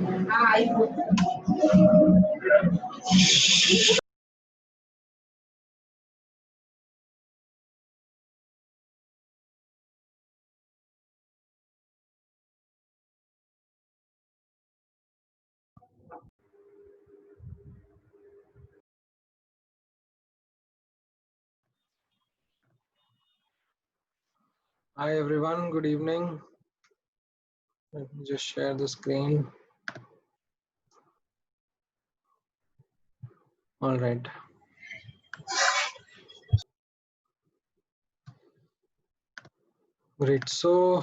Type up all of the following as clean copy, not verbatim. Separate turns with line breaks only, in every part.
Hi everyone, good evening. Let me just share the screen. All right. Great. So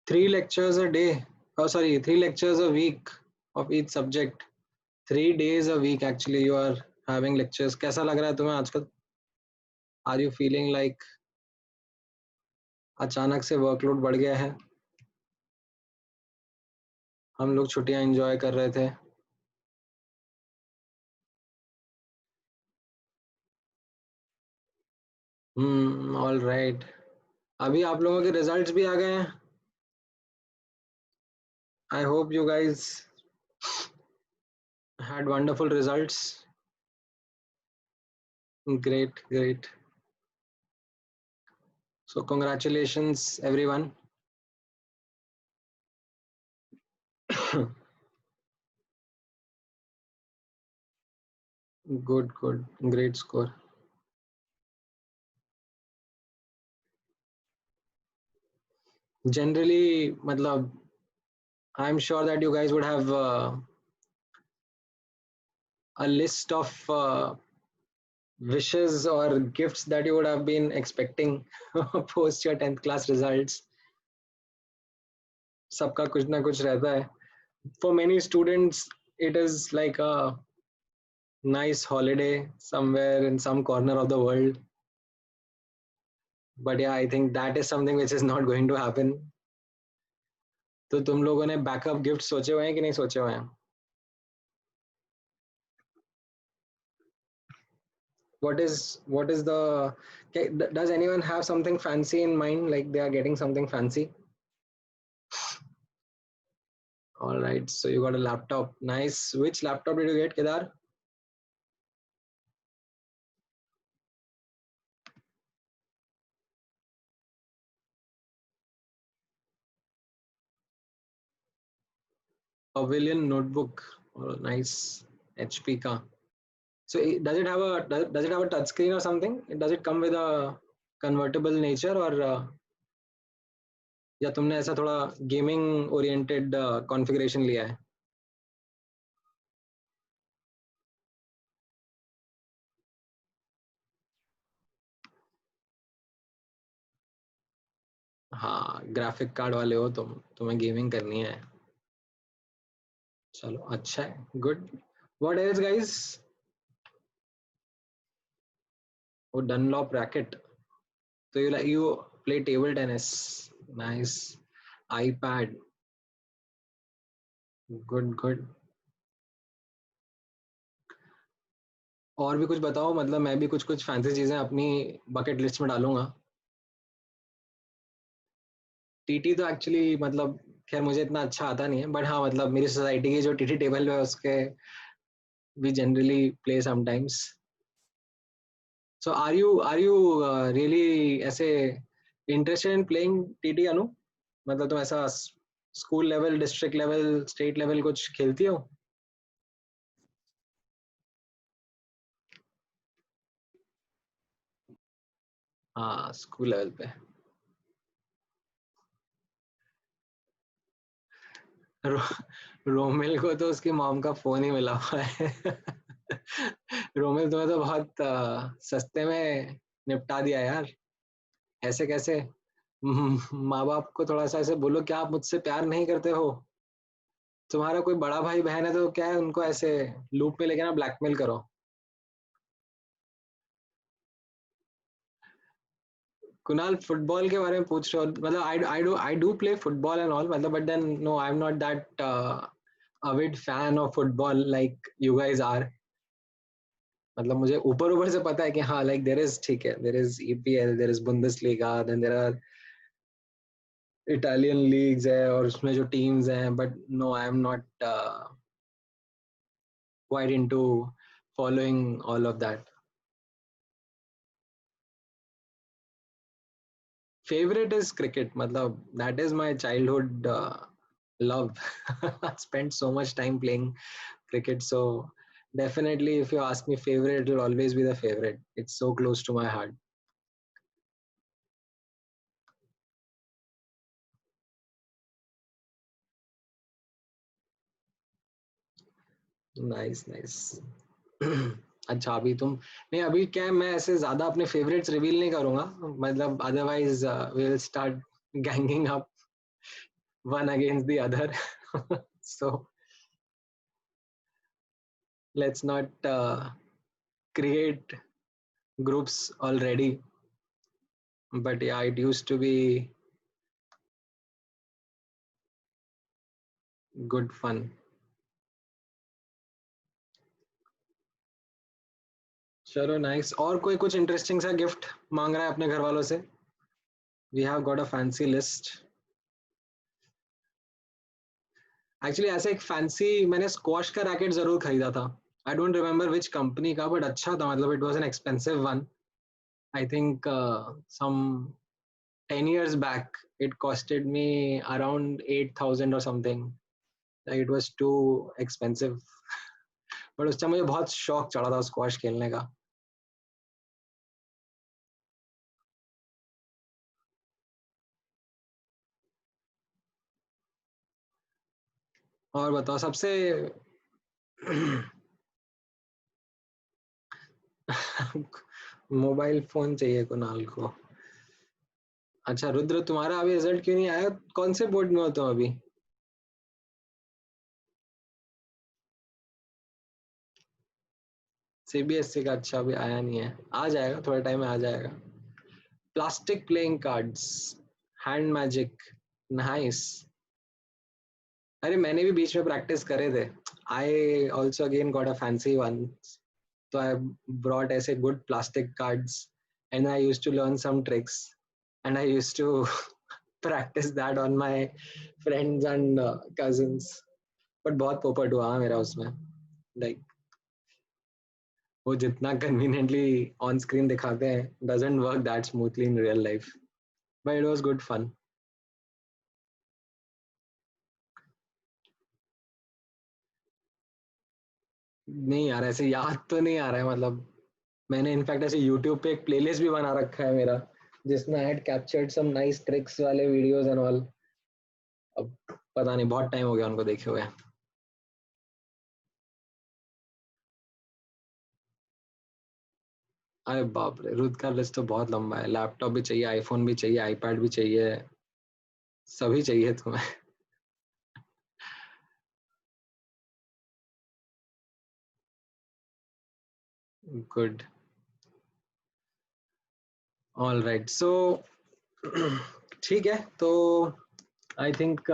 3 lectures a day. Oh, sorry, 3 lectures a week of each subject. 3 days a week actually you are having lectures. कैसा लग रहा है तुम्हें आजकल? Are you feeling like अचानक से workload बढ़ गया है? हम लोग छुट्टियां एंजॉय कर रहे थे. All right. अभी आप लोगों के रिजल्ट्स भी आ गए हैं. I hope you guys had wonderful results. Great. So congratulations everyone. Good. Great score. Generally, matlab, I'm sure that you guys would have a list of wishes or gifts that you would have been expecting post your 10th class results. सबका कुछ ना कुछ रहता है. For many students, it is like a nice holiday somewhere in some corner of the world. But yeah, I think that is something which is not going to happen. तो तुम लोगों ने बैकअप गिफ्ट सोचे हुए हैं कि नहीं सोचे हुए हैं? What is the okay, does anyone have something fancy in mind, like they are getting something fancy? All right, so you got a laptop. Nice. Which laptop did you get, Kedar? Pavilion notebook. Oh, nice. HP ka. So does it have a does it have a touch screen or something? Does it come with a convertible nature or या तुमने ऐसा थोड़ा gaming oriented configuration लिया है? हाँ, graphic card वाले हो तुम, तुम्हें गेमिंग करनी है. चलो अच्छा है. गुड. What else guys? वो डनलॉप रैकेट. तो you play table tennis. Nice. iPad. Good. और भी कुछ बताओ, मतलब मैं भी कुछ फैंसी चीजें अपनी बकेट लिस्ट में डालूंगा. टीटी तो एक्चुअली मतलब खैर मुझे इतना अच्छा आता नहीं है, बट हाँ मतलब मेरी सोसाइटी की जो टीटी टेबल है उसके we generally play sometimes. So are you really ऐसे interested in playing TT अनु? मतलब तुम ऐसा school level, district level, state level कुछ खेलती हो? हाँ, स्कूल लेवल पे. रो, रोमिल को तो उसकी मॉम का फोन ही मिला हुआ है. रोमिल तुम्हें तो बहुत सस्ते में निपटा दिया यार. ऐसे कैसे? माँ बाप को थोड़ा सा ऐसे बोलो कि आप मुझसे प्यार नहीं करते हो. तुम्हारा कोई बड़ा भाई बहन है तो क्या है, उनको ऐसे लूप में लेके ना ब्लैकमेल करो. कुणाल फुटबॉल के बारे में पूछ रहे हो? मतलब I do play football and all, मतलब but then no I am not that avid fan of football like you guys are. मतलब मुझे ऊपर ऊपर से पता है कि हाँ like there is, ठीक है, there is EPL, there is Bundesliga, then there are Italian leagues है और उसमें जो टीम्स हैं, but no I am not quite into following all of that. Favorite is cricket. Matlab, that is my childhood love. I spent so much time playing cricket. So definitely, if you ask me favorite, it will always be the favorite. It's so close to my heart. Nice, nice. अच्छा, अभी तुम नहीं, अभी क्या है, मैं ऐसे ज्यादा अपने फेवरेट्स रिवील नहीं करूंगा. मतलब otherwise we will start ganging up one against the other. So let's not create groups already, but yeah, it used to be good fun. चलो नाइस. और कोई कुछ इंटरेस्टिंग सा गिफ्ट मांग रहा है अपने घर वालों से? We have got a fancy list. Actually ऐसे एक फैंसी मैंने स्क्वॉश का रैकेट जरूर खरीदा था. I don't remember which company का, बट अच्छा था. मतलब it was an expensive one. I think some 10 years back it costed me around 8,000 or something. Like it was too expensive. But उस टाइम मुझे बहुत शौक चढ़ा था स्क्वॉश खेलने का. और बताओ सबसे मोबाइल फोन चाहिए कुणाल को. अच्छा रुद्र, तुम्हारा अभी रिजल्ट क्यों नहीं आया? कौन से बोर्ड में हो तुम अभी? सीबीएसई का? अच्छा, अभी आया नहीं है, आ जाएगा थोड़े टाइम में, आ जाएगा. Plastic playing cards, hand magic, nice. अरे मैंने भी बीच में प्रैक्टिस करे थे. I also again got a fancy one. तो आई ब्रॉट ऐसे good plastic cards and I used to learn some tricks and I used to practice that on my friends and cousins. But बहुत पोपट हुआ मेरा उसमें. Like वो जितना conveniently on screen दिखाते हैं doesn't work that smoothly in real life. But it was good fun. नहीं यार, ऐसे याद तो नहीं आ रहा है. मतलब मैंने इनफैक्ट ऐसे यूट्यूब पे एक प्लेलिस्ट भी बना रखा है मेरा, जिसमें I had captured some nice tricks वाले वीडियोस एंड ऑल. अब पता नहीं, बहुत टाइम हो गया उनको देखे हुए. अरे बाप रे, रुद का लिस्ट तो बहुत लंबा है. लैपटॉप भी चाहिए, आईफोन भी चाहिए, आईपैड भी चाहिए, सभी चाहिए तुम्हें. गुड. All right. सो ठीक है. तो आई थिंक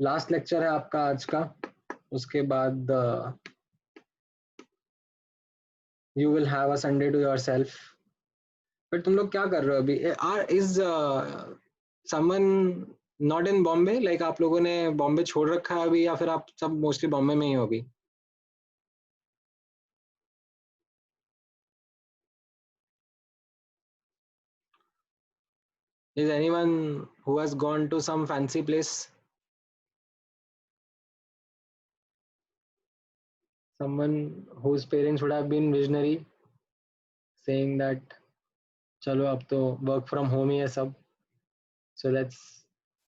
लास्ट लेक्चर है आपका आज का. उसके बाद you will have a Sunday to yourself. फिर तुम लोग क्या कर रहे हो अभी? Or is someone not in Bombay? Like आप लोगों ने बॉम्बे छोड़ रखा है अभी, या फिर आप सब मोस्टली बॉम्बे में ही हो अभी? Is anyone who has gone to some fancy place? Someone whose parents would have been visionary, saying that चलो अब तो work from home ही है सब, so let's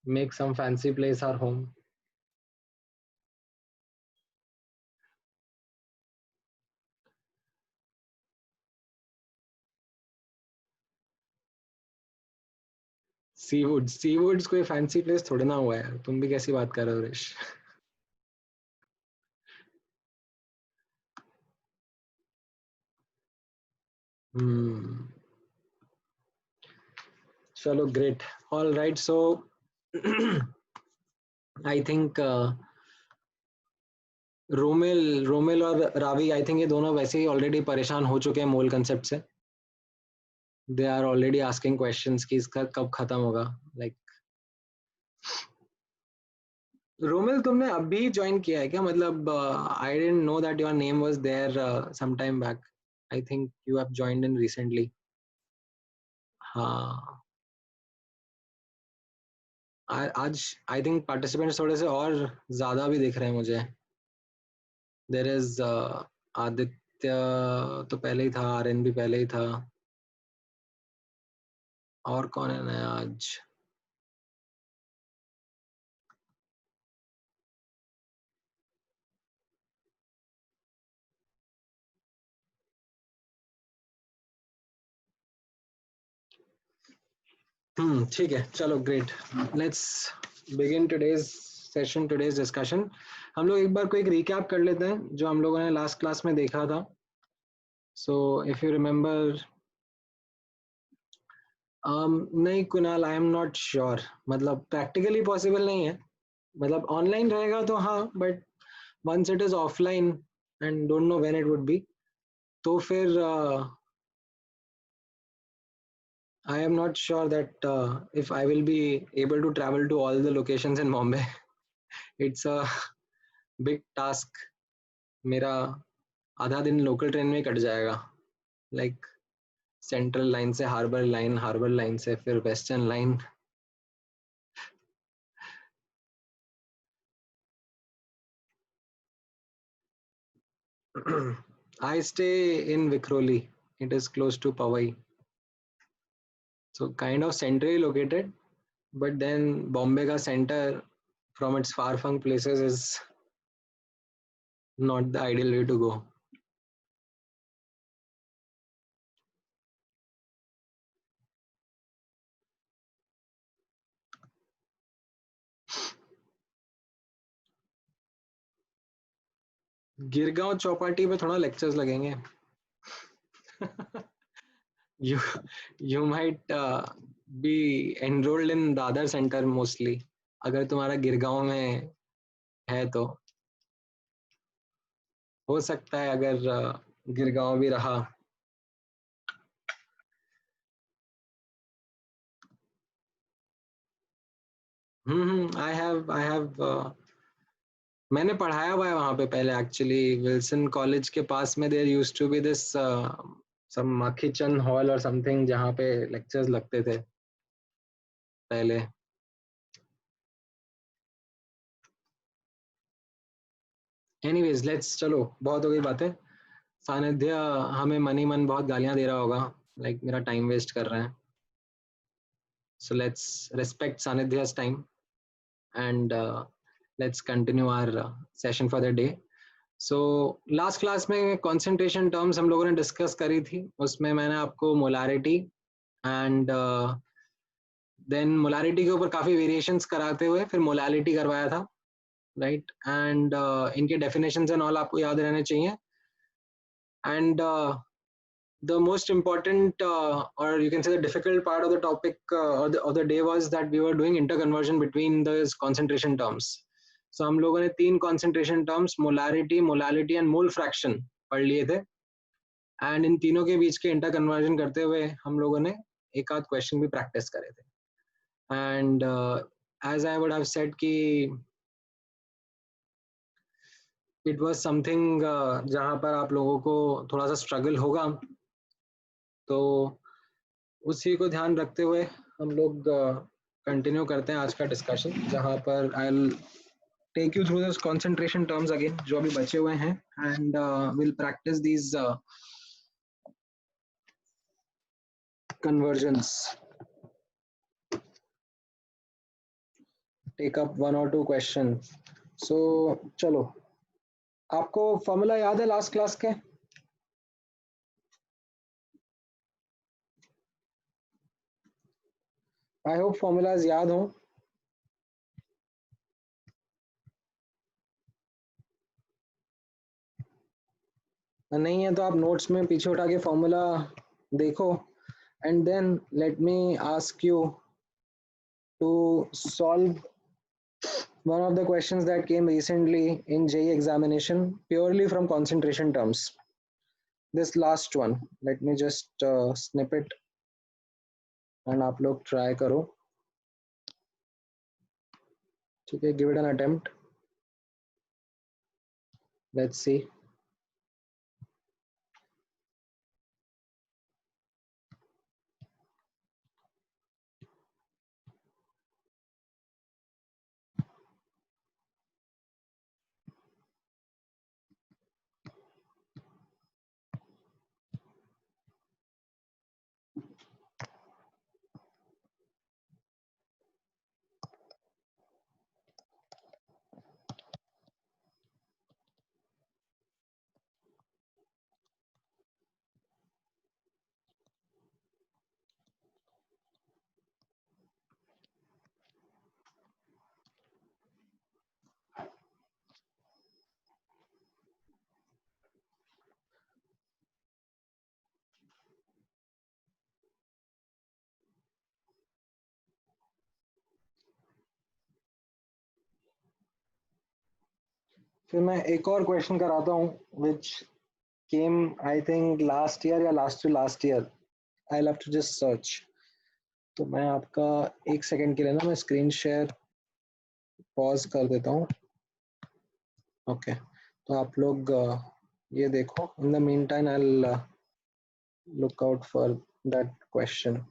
make some fancy place our home. Seawoods कोई fancy place थोड़ी ना हुआ है. तुम भी कैसी बात कर रहे हो ऋष? Hmm. चलो great. All right. So I think Romel और रावी, आई थिंक ये दोनों वैसे ही ऑलरेडी परेशान हो चुके हैं मोल कंसेप्ट से. they are already asking questions कि इसका कब खत्म होगा. Like रोमिल, तुमने अभी ज्वाइन किया है क्या? मतलब I didn't know that your name was there some time back. I think you have joined in recently. हाँ, आज आई थिंक पार्टिसिपेंट्स थोड़े से और ज्यादा भी दिख रहे हैं मुझे. देयर इज आदित्य तो पहले ही था, आर्यन भी पहले ही था. और कौन है नया आज? ठीक है, चलो great. Let's begin today's session, today's discussion. हम लोग एक बार को एक रिकैप कर लेते हैं जो हम लोगों ने लास्ट क्लास में देखा था. सो इफ यू रिमेम्बर, नहीं Kunal, I am not sure. मतलब प्रैक्टिकली पॉसिबल नहीं है. मतलब ऑनलाइन रहेगा तो हाँ, but once it is offline and don't know when it would be, तो फिर I am not sure that if I will be able to travel to all the locations in Bombay. It's a big task. मेरा आधा दिन local train में cut जाएगा. Like central line से harbour line, harbour line से फिर western line. I stay in Vikhroli. It is close to Powai. So kind of centrally located, but then Bombay ka center from its far-flung places is not the ideal way to go. Girgaon Chowpatty पे थोड़ा lectures लगेंगे. you you might be enrolled in Dadar centre mostly, अगर तुम्हारा गिरगांव में है तो. हो सकता है अगर गिरगांव भी रहा. आई हैव मैंने पढ़ाया हुआ है वहाँ पे पहले. एक्चुअली विल्सन कॉलेज के पास में there used to be this some Makhichand hall और समथिंग, जहाँ पे लेक्चर्स लगते थे पहले. एनीवेज लेट्स, चलो बहुत हो गई बातें. सानिध्य हमें मनी मन बहुत गालियां दे रहा होगा, लाइक मेरा टाइम वेस्ट कर रहे हैं. So let's respect Sanidhya's time and let's continue our session for the day. So last class में concentration terms हम लोगों ने discuss करी थी. उसमें मैंने आपको molarity and then molarity के ऊपर काफी variations कराते हुए फिर molality करवाया था, right? And इनके definitions and all आपको याद रहने चाहिए. And the most important or you can say the difficult part of the topic of the day was that we were doing interconversion between those concentration terms. So हम लोगों ने तीन concentration terms molarity, molality and mole fraction पढ़ लिए थे. And इन तीनों के बीच के interconversion करते हुए हम लोगों ने एक आध question भी practice करे थे. And as I would have said कि it was something जहाँ पर आप लोगों को थोड़ा सा struggle होगा. तो उसी को ध्यान रखते हुए हम लोग कंटिन्यू करते हैं आज का डिस्कशन, जहाँ पर I will take you through this concentration terms again जो अभी बचे हुए हैं, and will practice these conversions, take up one और टू क्वेश्चन. सो चलो, आपको फॉर्मूला याद है लास्ट क्लास के? आई होप फॉर्मूलाज याद हो. नहीं है तो आप नोट्स में पीछे उठा के फॉर्मूला देखो, and then let me ask you to solve one of the questions that came recently in JEE examination purely from concentration terms. This last one, let me just snip it. And आप लोग try करो, ठीक है, give it an attempt, let's see. फिर मैं एक और question कराता हूँ which came I think last year या last year. I have to just search. तो मैं आपका एक सेकंड के लिए ना मैं स्क्रीन शेयर पॉज कर देता हूँ। ओके, तो आप लोग ये देखो, in the mean time I look out for that question.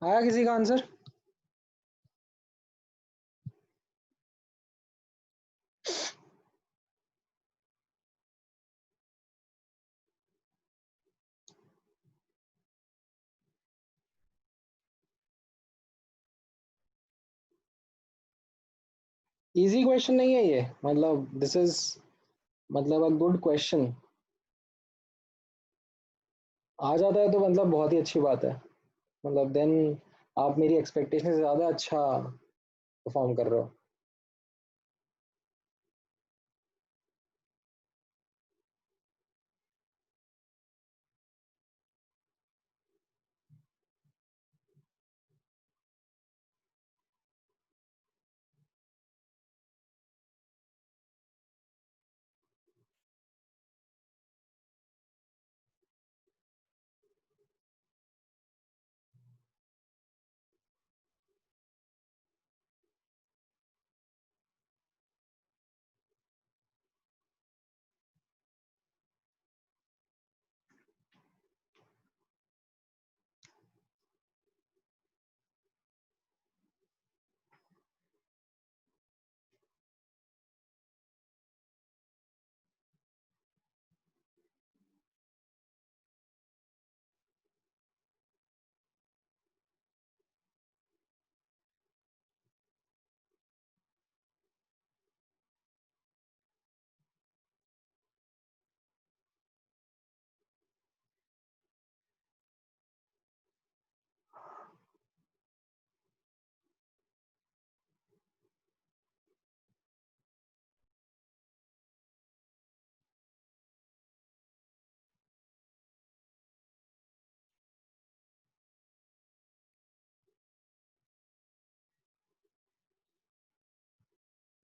आया किसी का आंसर? इजी क्वेश्चन नहीं है ये, मतलब दिस इज मतलब अ गुड क्वेश्चन। आ जाता है तो मतलब बहुत ही अच्छी बात है, मतलब देन आप मेरी एक्सपेक्टेशन से ज़्यादा अच्छा परफॉर्म कर रहे हो।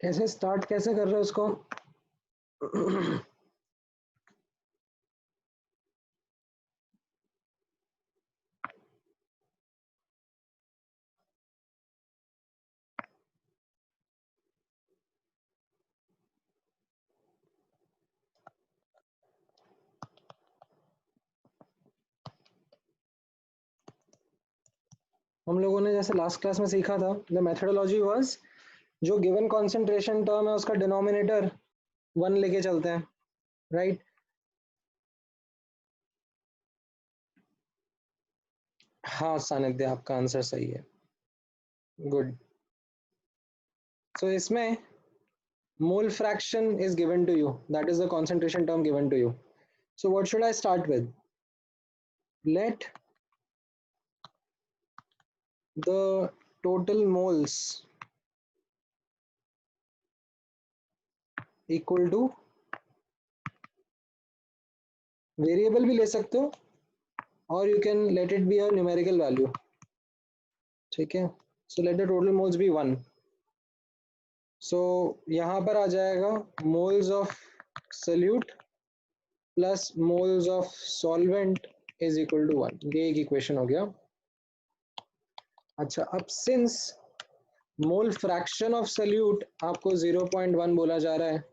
कैसे स्टार्ट कैसे कर रहे हो उसको? हम लोगों ने जैसे लास्ट क्लास में सीखा था, द मेथोडोलॉजी वाज जो गिवन कॉन्सेंट्रेशन टर्म है उसका डिनोमिनेटर 1 लेके चलते हैं, राइट? हाँ सानिध्य, आपका आंसर सही है, गुड। सो इसमें mole fraction is given to you, that is the concentration term given to you. So what should I start with? Let the total moles equal to, variable भी ले सकते हो और you can let it be a numerical value, ठीक है? So let the total moles be 1. So यहाँ पर आ जाएगा moles of solute plus moles of solvent is equal to 1. ये एक इक्वेशन हो गया. अच्छा, अब since mole fraction of solute आपको 0.1 बोला जा रहा है,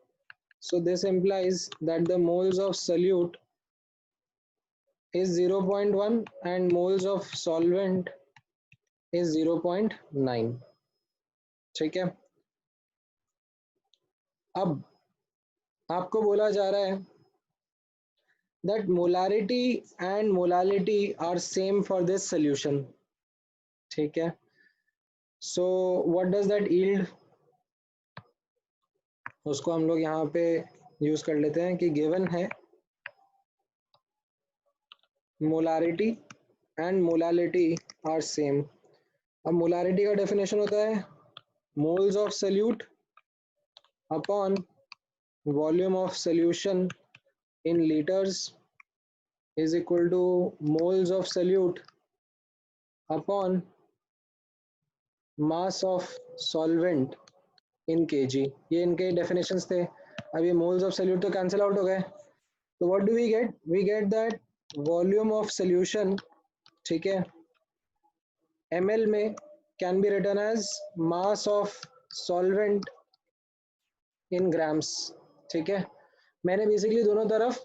so this implies that the moles of solute is 0.1 and moles of solvent is 0.9. ठीक है? अब आपको बोला जा रहा है that molarity and molality are same for this solution. ठीक है? So what does that yield? उसको हम लोग यहाँ पे यूज कर लेते हैं कि गिवन है molarity and molality are same. अब molarity का डेफिनेशन होता है moles of solute upon volume of solution in liters is equal to moles of solute upon mass of solvent in kg. ये इनके definitions थे. अब ये moles of solute तो cancel out हो गए. So what do we get? We get that volume of solution, ठीक है, ml में can be written as mass of solvent in grams. ठीक है? मैंने बेसिकली दोनों तरफ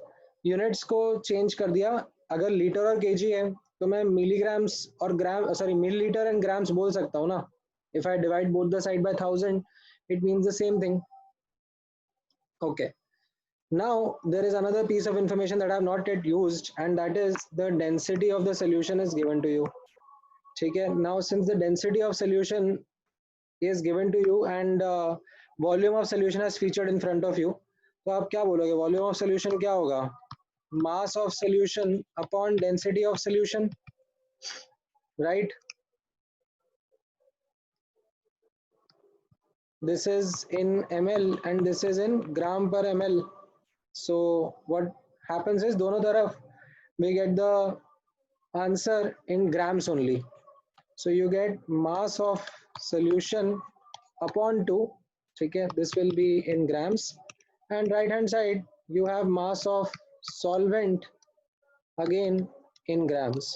यूनिट्स को चेंज कर दिया. अगर लीटर और केजी है तो मैं मिलीग्राम्स और ग्राम, सॉरी, मिलीलीटर एंड ग्राम्स बोल सकता हूँ ना. If I divide both the side by 1000 it means the same thing. Okay, now there is another piece of information that I have not yet used, and that is the density of the solution is given to you. ठीक है? Now since the density of solution is given to you and volume of solution has featured in front of you, तो आप क्या बोलोगे? Volume of solution क्या होगा? Mass of solution upon density of solution, right? This is in ml and this is in gram per ml. So what happens is दोनों तरफ we get the answer in grams only. So you get mass of solution upon 2, ठीक है? This will be in grams, and right hand side you have mass of solvent again in grams.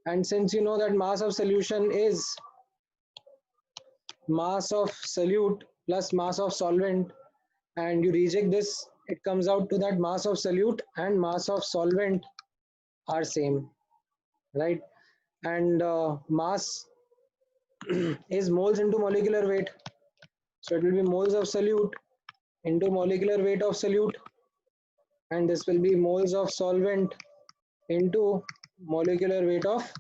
And since you know that mass of solution is mass of solute plus mass of solvent, and you reject this, it comes out to that mass of solute and mass of solvent are same, right? And mass is moles into molecular weight, so it will be moles of solute into molecular weight of solute, and this will be moles of solvent into molecular weight of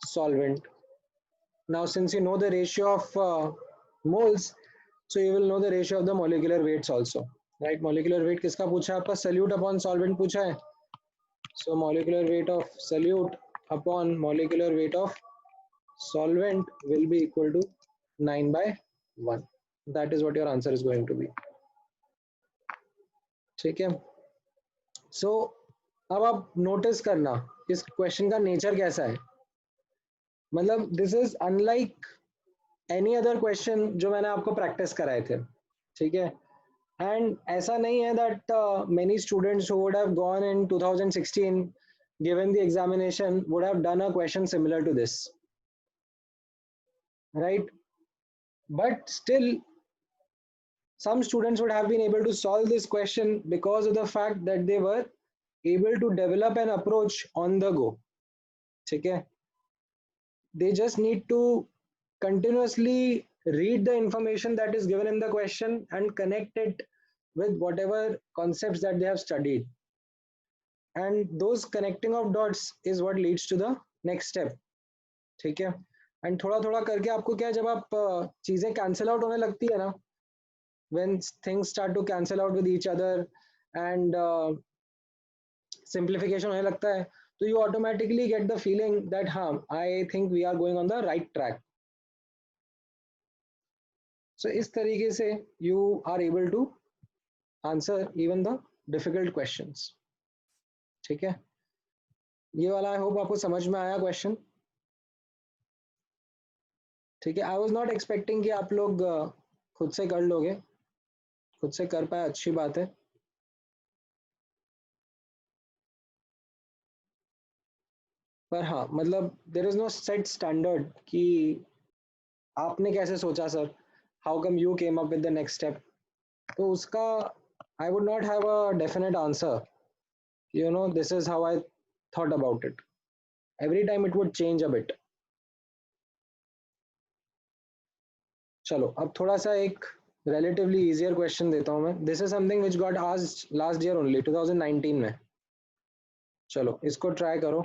solvent. Now since you know the ratio of moles, so you will know the ratio of the molecular weights also, right? Molecular weight किसका पूछा है आपका? solute upon solvent पूछा है. So molecular weight of solute upon molecular weight of solvent will be equal to 9/1. That is what your answer is going to be. ठीक है? So अब आप नोटिस करना इस क्वेश्चन का नेचर कैसा है. मतलब this is unlike any other question जो मैंने आपको प्रैक्टिस कराए थे. ठीक है. And ऐसा नहीं है that many students who would have gone in 2016 given the examination would have done a question similar to this, right? But still, some students would have been able to solve this question because of the fact that they were able to develop an approach on the go. ठीक है. They just need to continuously read the information that is given in the question and connect it with whatever concepts that they have studied, and those connecting of dots is what leads to the next step. ठीक है. And थोड़ा थोड़ा करके आपको क्या है, जब आप चीजें कैंसिल आउट होने लगती है ना, when things start to cancel out with each other and simplification होने लगता है, तो you automatically get the feeling that हाँ, I think we are going on the right track. So इस तरीके से you are able to answer even the difficult questions. ठीक है. ये वाला आई होप आपको समझ में आया क्वेश्चन. ठीक है. आई वॉज नॉट एक्सपेक्टिंग कि आप लोग खुद से कर लोगे, खुद से कर पाए अच्छी बात है. पर हाँ, मतलब there is no set standard कि आपने कैसे सोचा sir, how come you came up with the next step. तो उसका I would not have a definite answer, you know, this is how I thought about it. Every time it would change a bit. चलो अब थोड़ा सा एक relatively easier question देता हूं मैं. This is something which got asked last year only, 2019 में. चलो इसको ट्राई करो.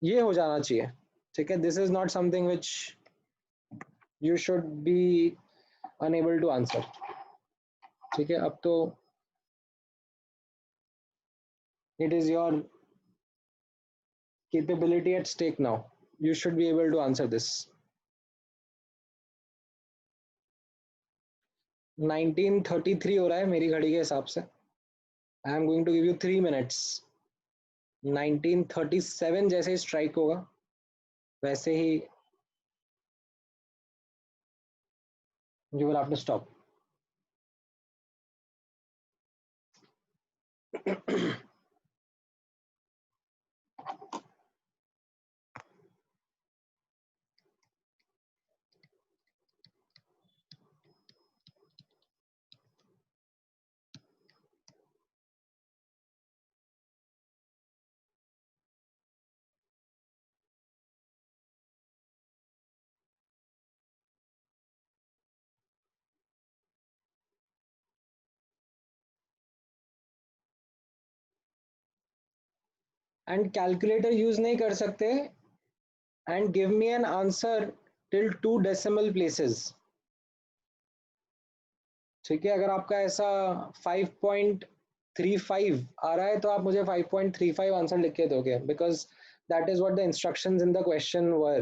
ये हो जाना चाहिए. ठीक है. This is not something which you should be unable to answer. ठीक है. अब तो it is your capability at stake now. You should be able to answer this. 1933 हो रहा है मेरी घड़ी के हिसाब से. I am going to give you 3 minutes. 1937 जैसे ही स्ट्राइक होगा वैसे ही you will have to stop. And calculator use नहीं कर सकते and give me an answer till 2 decimal places. ठीक है. अगर आपका ऐसा 5.35 आ रहा है तो आप मुझे 5.35 आंसर लिख के दोगे, because that is what the instructions in the question were,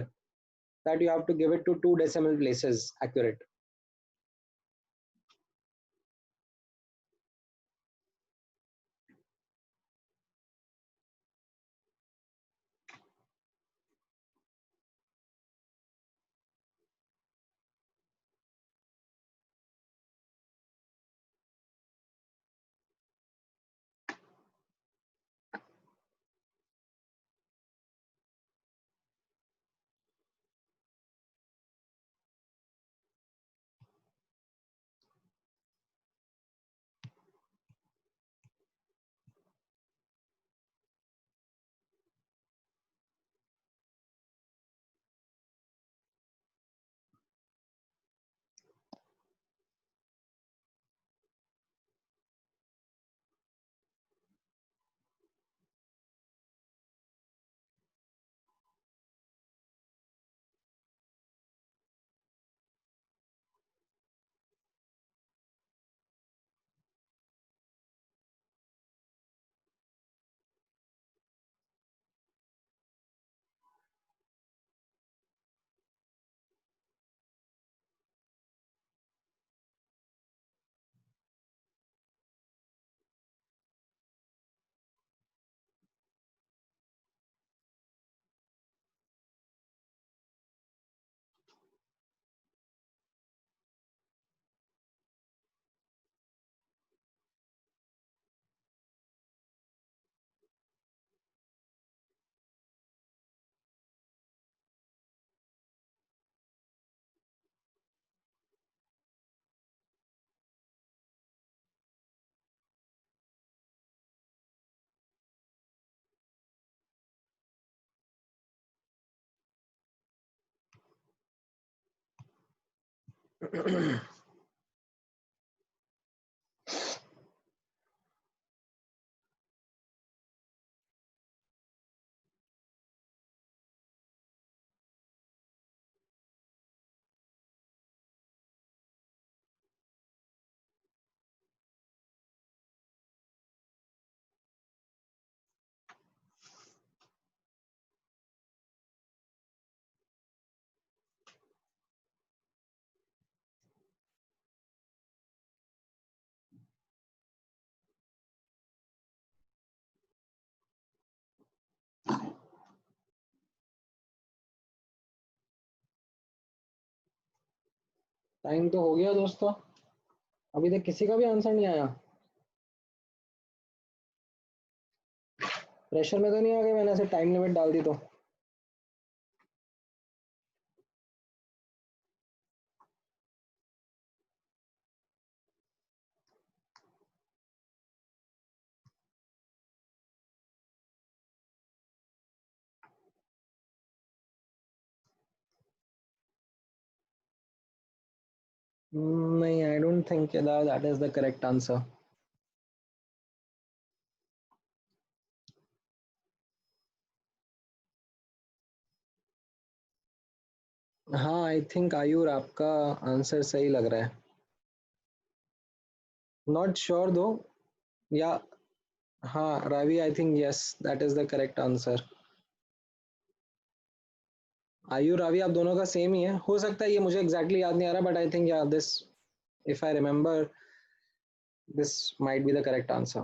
that you have to give it to 2 decimal places accurate. Time तो हो गया दोस्तों, अभी तक किसी का भी आंसर नहीं आया। प्रेशर में तो नहीं आ गया मैंने ऐसे टाइम लिमिट डाल दी तो? नहीं, I don't think that is the correct answer. हाँ, आई थिंक आयुर आपका आंसर सही लग रहा है। नॉट श्योर दो, या हाँ Ravi, I think yes that is the correct answer. Ayur Ravi आप दोनों का सेम ही है, हो सकता है ये मुझे एग्जैक्टली याद नहीं आ रहा, बट आई थिंक या this, if I remember, this might be the correct answer.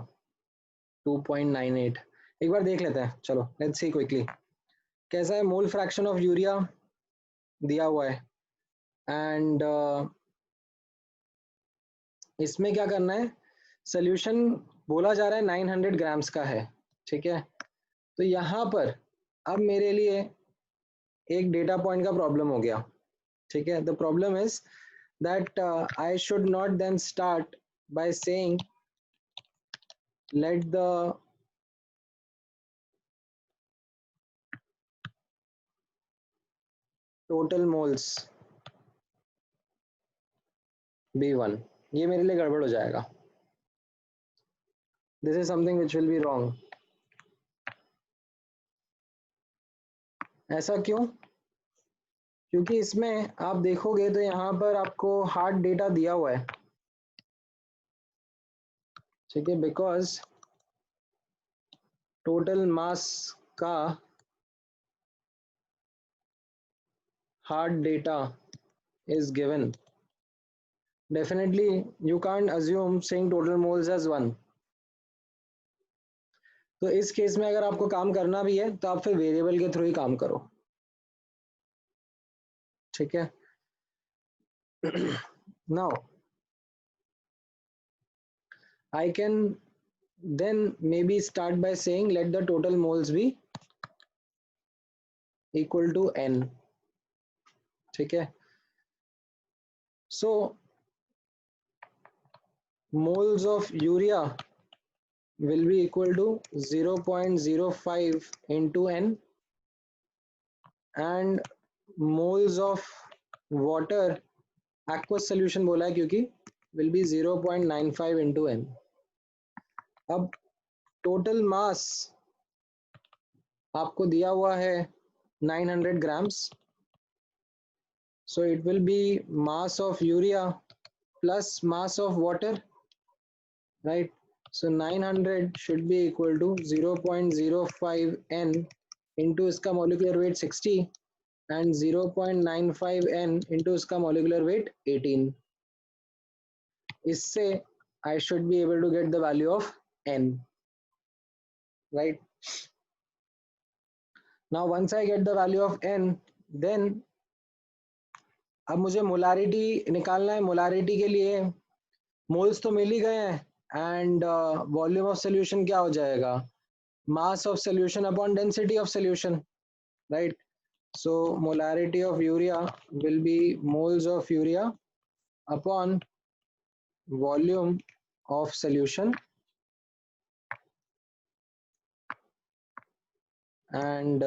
2.98। एक बार देख लेते हैं, चलो लेट्स सी क्विकली। कैसा है मोल फ्रैक्शन ऑफ यूरिया दिया हुआ है, एंड इसमें क्या करना है, सोल्यूशन बोला जा रहा है 900 ग्राम्स का है, ठीक है। तो यहाँ पर अब मेरे लिए एक डेटा पॉइंट का प्रॉब्लम हो गया, ठीक है। The problem is that I should not then start by saying let the total moles be 1। ये मेरे लिए गड़बड़ हो जाएगा, this is something which will be wrong. ऐसा क्यों? क्योंकि इसमें आप देखोगे तो यहाँ पर आपको हार्ड डेटा दिया हुआ है, ठीक है, बिकॉज टोटल मास का hard data is given. Definitely you can't assume saying total moles as 1। तो इस केस में अगर आपको काम करना भी है तो आप फिर वेरिएबल के थ्रू ही काम करो, ठीक है। Now I can then maybe start by saying let the total moles be equal to n, ठीक है। So moles of urea will be equal to 0.05 into n, and moles of water aqueous solution बोला है क्योंकि will be 0.95 into n। अब total mass आपको दिया हुआ है 900 grams, so it will be mass of urea plus mass of water, right? So 900 should be equal to 0.05 n into इसका molecular weight 60 and 0.95 n into इसका molecular weight 18। इससे I should be able to get the value of n, right? Now once I get the value of n, then अब मुझे molarity निकालना है। Molarity के लिए moles तो मिल ही गए हैं, एंड वॉल्यूम ऑफ सोल्यूशन क्या हो जाएगा, mass of solution upon density of solution, right. So molarity of urea will be moles of urea upon volume of solution, and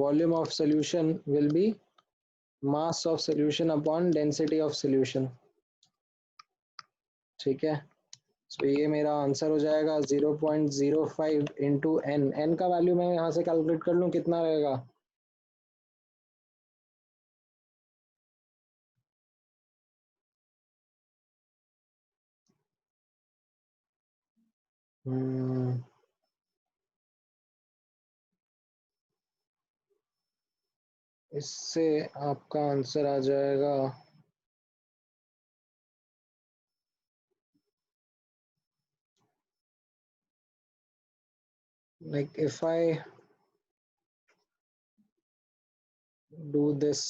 volume of solution will be mass of solution upon density of solution. ठीक है, तो ये मेरा answer हो जाएगा 0.05 into N. N का value मैं यहाँ से कैलकुलेट कर लूँ कितना रहेगा? इससे आपका आंसर आ जाएगा like if I do this,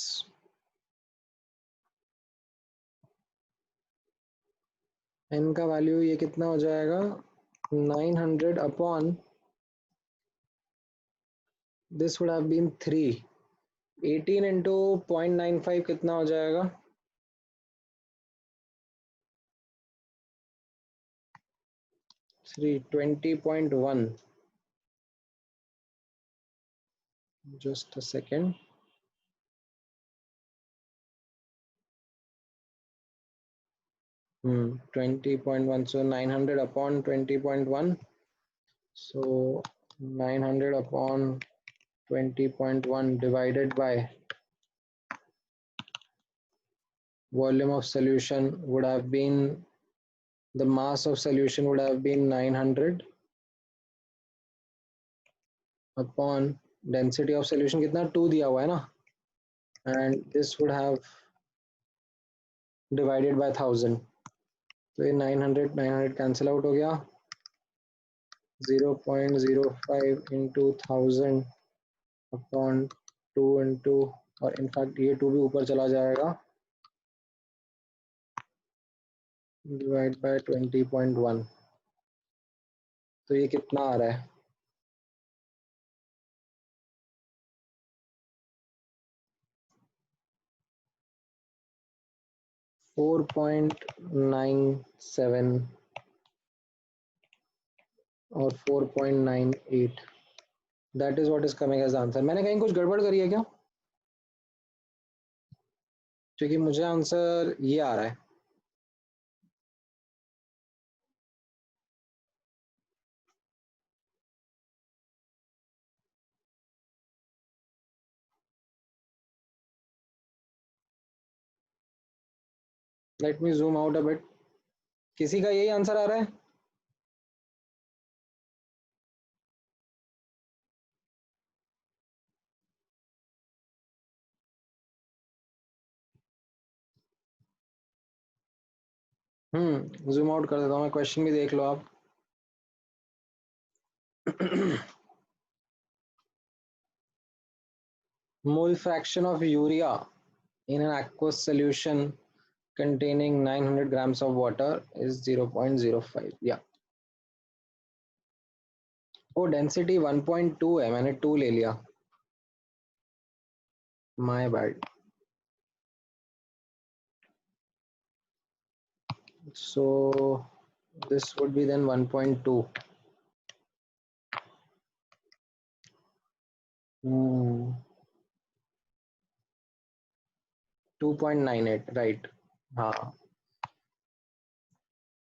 n का वैल्यू ये कितना हो जाएगा? 900 upon this would have been 3। 18 into 0.95 कितना हो जाएगा? 20.1। just a second। 20.1, so 900 upon 20.1, so 900 upon 20.1 divided by volume of solution would have been, the mass of solution would have been 900 upon density of solution कितना 2 दिया हुआ है ना, and this would have divided by 1000। तो ये 900 cancel out हो गया, 0.05 into 1000 upon 2 into, और इनफैक्ट ये 2 भी ऊपर चला जाएगा, डिवाइड बाय 20.1। तो ये कितना आ रहा है? फोर पॉइंट नाइन सेवन और 4.98। That is what is coming as answer. मैंने कहीं कुछ गड़बड़ करी है क्या? क्योंकि मुझे आंसर ये आ रहा है। Let me zoom out a bit. किसी का यही आंसर आ रहा है? जूम आउट कर देता हूँ मैं, क्वेश्चन भी देख लो आप। मोल fraction of urea in an aqueous solution containing 900 grams of water is 0.05। या वो डेंसिटी 1.2 है, मैंने 2 ले लिया, my bad. So this would be then 1.2। 2.98 right. हाँ,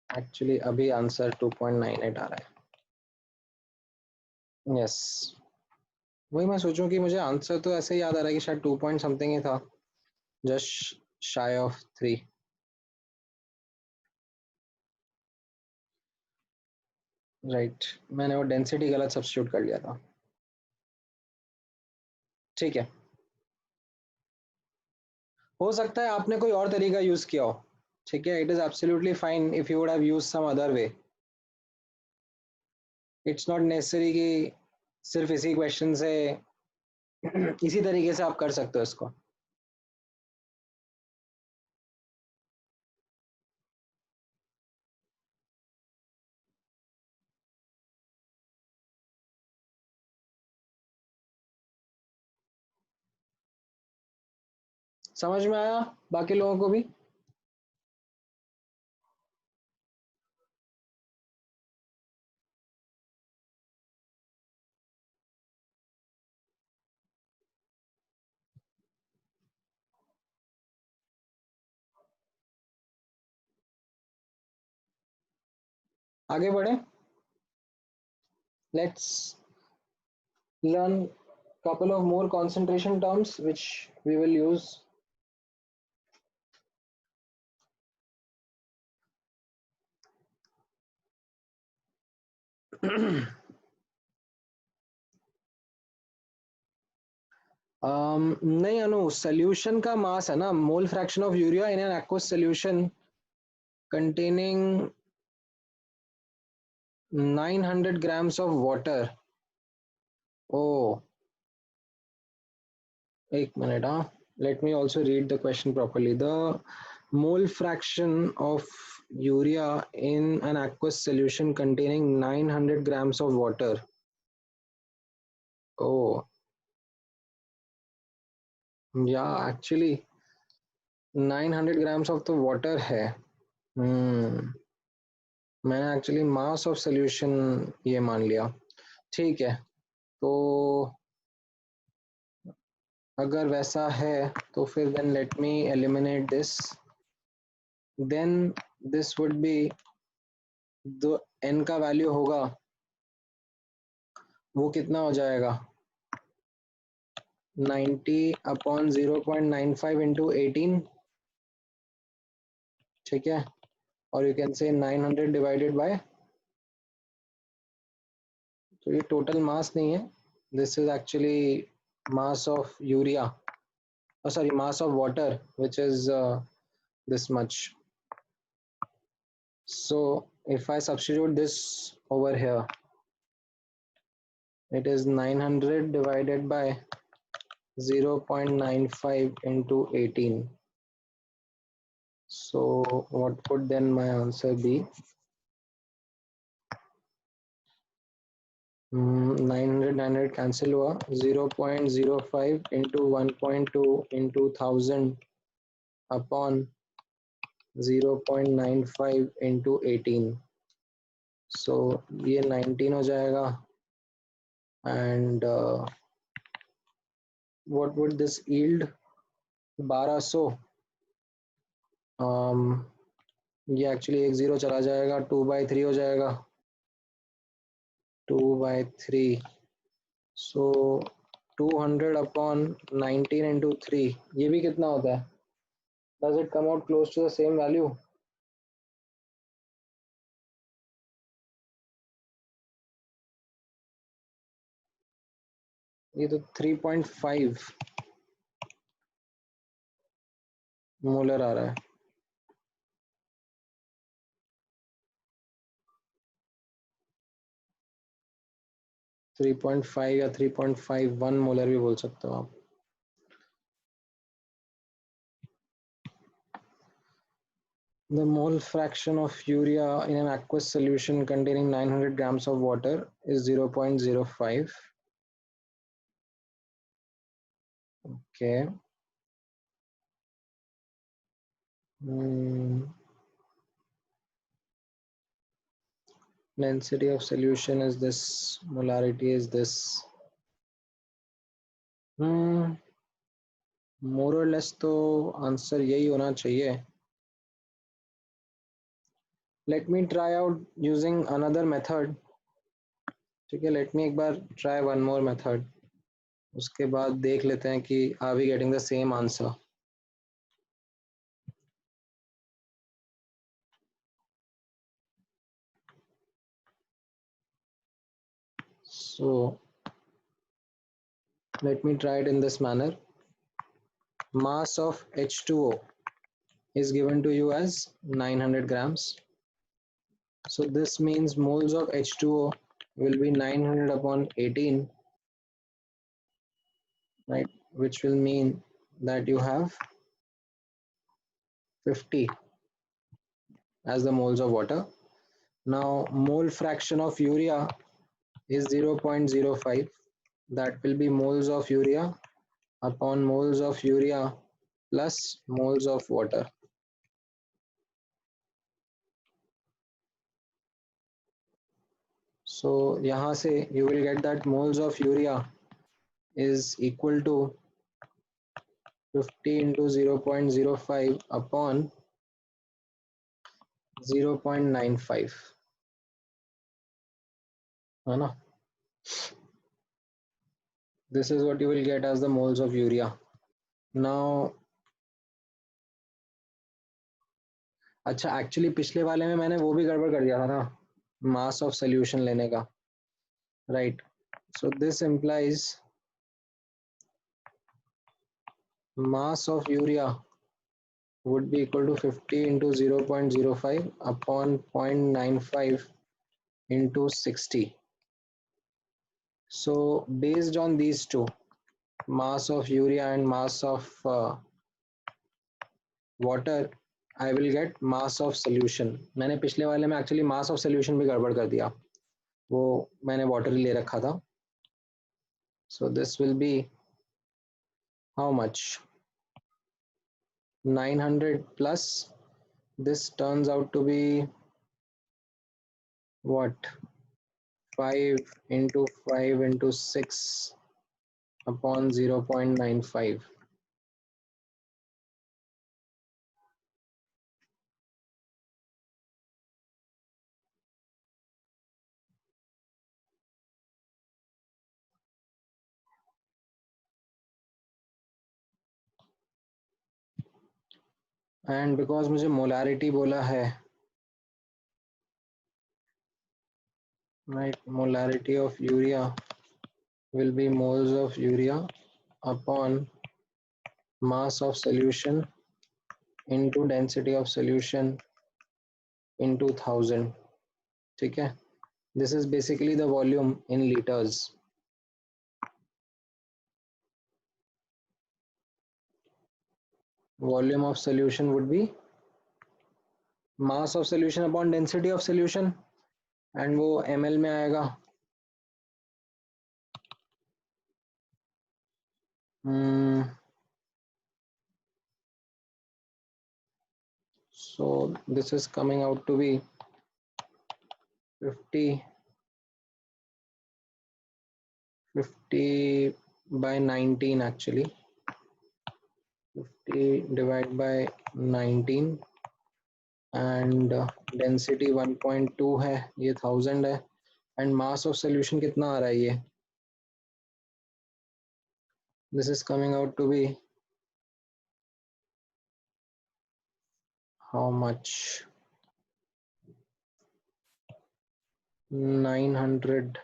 एक्चुअली अभी आंसर 2.98 आ रहा है। यस, वही मैं सोचूं कि मुझे आंसर तो ऐसे याद आ रहा है कि शायद 2 पॉइंट समथिंग ही था, जस्ट शाय ऑफ 3। राइट, मैंने वो डेंसिटी गलत सब्स्टिट्यूट कर लिया था। ठीक है, हो सकता है आपने कोई और तरीका यूज किया हो। ठीक है, it is absolutely fine if you would have used some other way. It's not necessary कि सिर्फ इसी क्वेश्चन से इसी तरीके से आप कर सकते हो इसको। समझ में आया बाकी लोगों को भी? आगे बढ़े. Let's learn couple of more concentration terms which we will use. नहीं अनु, सोल्यूशन का मास है ना, मोल fraction of urea in an aqueous solution containing 900 grams of water. Oh, एक minute, let me also read the question properly. The mole fraction of urea in an aqueous solution containing 900 grams of water. Oh, yeah, actually 900 grams of the water है. मैंने actually mass of solution ये मान लिया. ठीक है, तो अगर वैसा है तो फिर then let me eliminate this. Then this would be जो n का वैल्यू होगा वो कितना हो जाएगा, 90 अपॉन 0.95 इंटू 18. ठीक है, और you can say 900 divided by, तो ये टोटल मास नहीं है, this is actually mass of urea, sorry, mass of water, which is this much. So if I substitute this over here, it is 900 divided by 0.95 into 18. So what would then my answer be? 900 cancel हुआ, 0.05 into 1.2 into 1000 upon 0.95 into 18. So ये 19 हो जाएगा, and what would this yield? 1200. ये actually एक zero चला जाएगा, 2/3 हो जाएगा, 2/3. सो 200 अपॉन 19 इंटू 3, ये भी कितना होता है? Does it come out close to the same value? ये तो 3.5 मोलर आ रहा है. 3.5 या 3.51 मोलर भी बोल सकते हो आप. The mole fraction of urea in an aqueous solution containing 900 grams of water is 0.05. Okay. Density of solution is this, molarity is this. More or less तो आंसर यही होना चाहिए. Let me try out using another method. ठीक है, let me एक बार try one more method. उसके बाद देख लेते हैं कि are we getting the same answer. So let me try it in this manner. Mass of H2O is given to you as 900 grams. So this means moles of H2O will be 900 upon 18, right? Which will mean that you have 50 as the moles of water. Now mole fraction of urea is 0.05. That will be moles of urea upon moles of urea plus moles of water. So यहाँ से you will get that moles of urea is equal to 50 into 0.05 upon 0.95. है ना. This is what you will get as the moles of urea. Now, अच्छा actually पिछले वाले में मैंने वो भी गड़बड़ कर दिया था ना, मास ऑफ सोल्यूशन लेने का, right. So this implies mass of urea would be equal to 50 into 0.05 upon 0.95 into 60. So based on these two, mass of urea and mass of water, I will get mass of solution. मैंने पिछले वाले में actually mass of solution भी गड़बड़ कर दिया, वो मैंने water ही ले रखा था. So this will be how much? 900 plus this turns out to be what? 5 into 5 into 6 upon 0.95. And because मुझे molarity बोला है, right, molarity of urea will be moles of urea upon mass of solution into density of solution into 1000. ठीक है. This is basically the volume in liters. Volume of solution would be mass of solution upon density of solution, and वो ml में आएगा. So this is coming out to be 50 by 19 actually. 50 divided by 19 and density 1.2 है, ये 1000 है, and mass of solution कितना आ रहा है ये? This is coming out to be how much? 900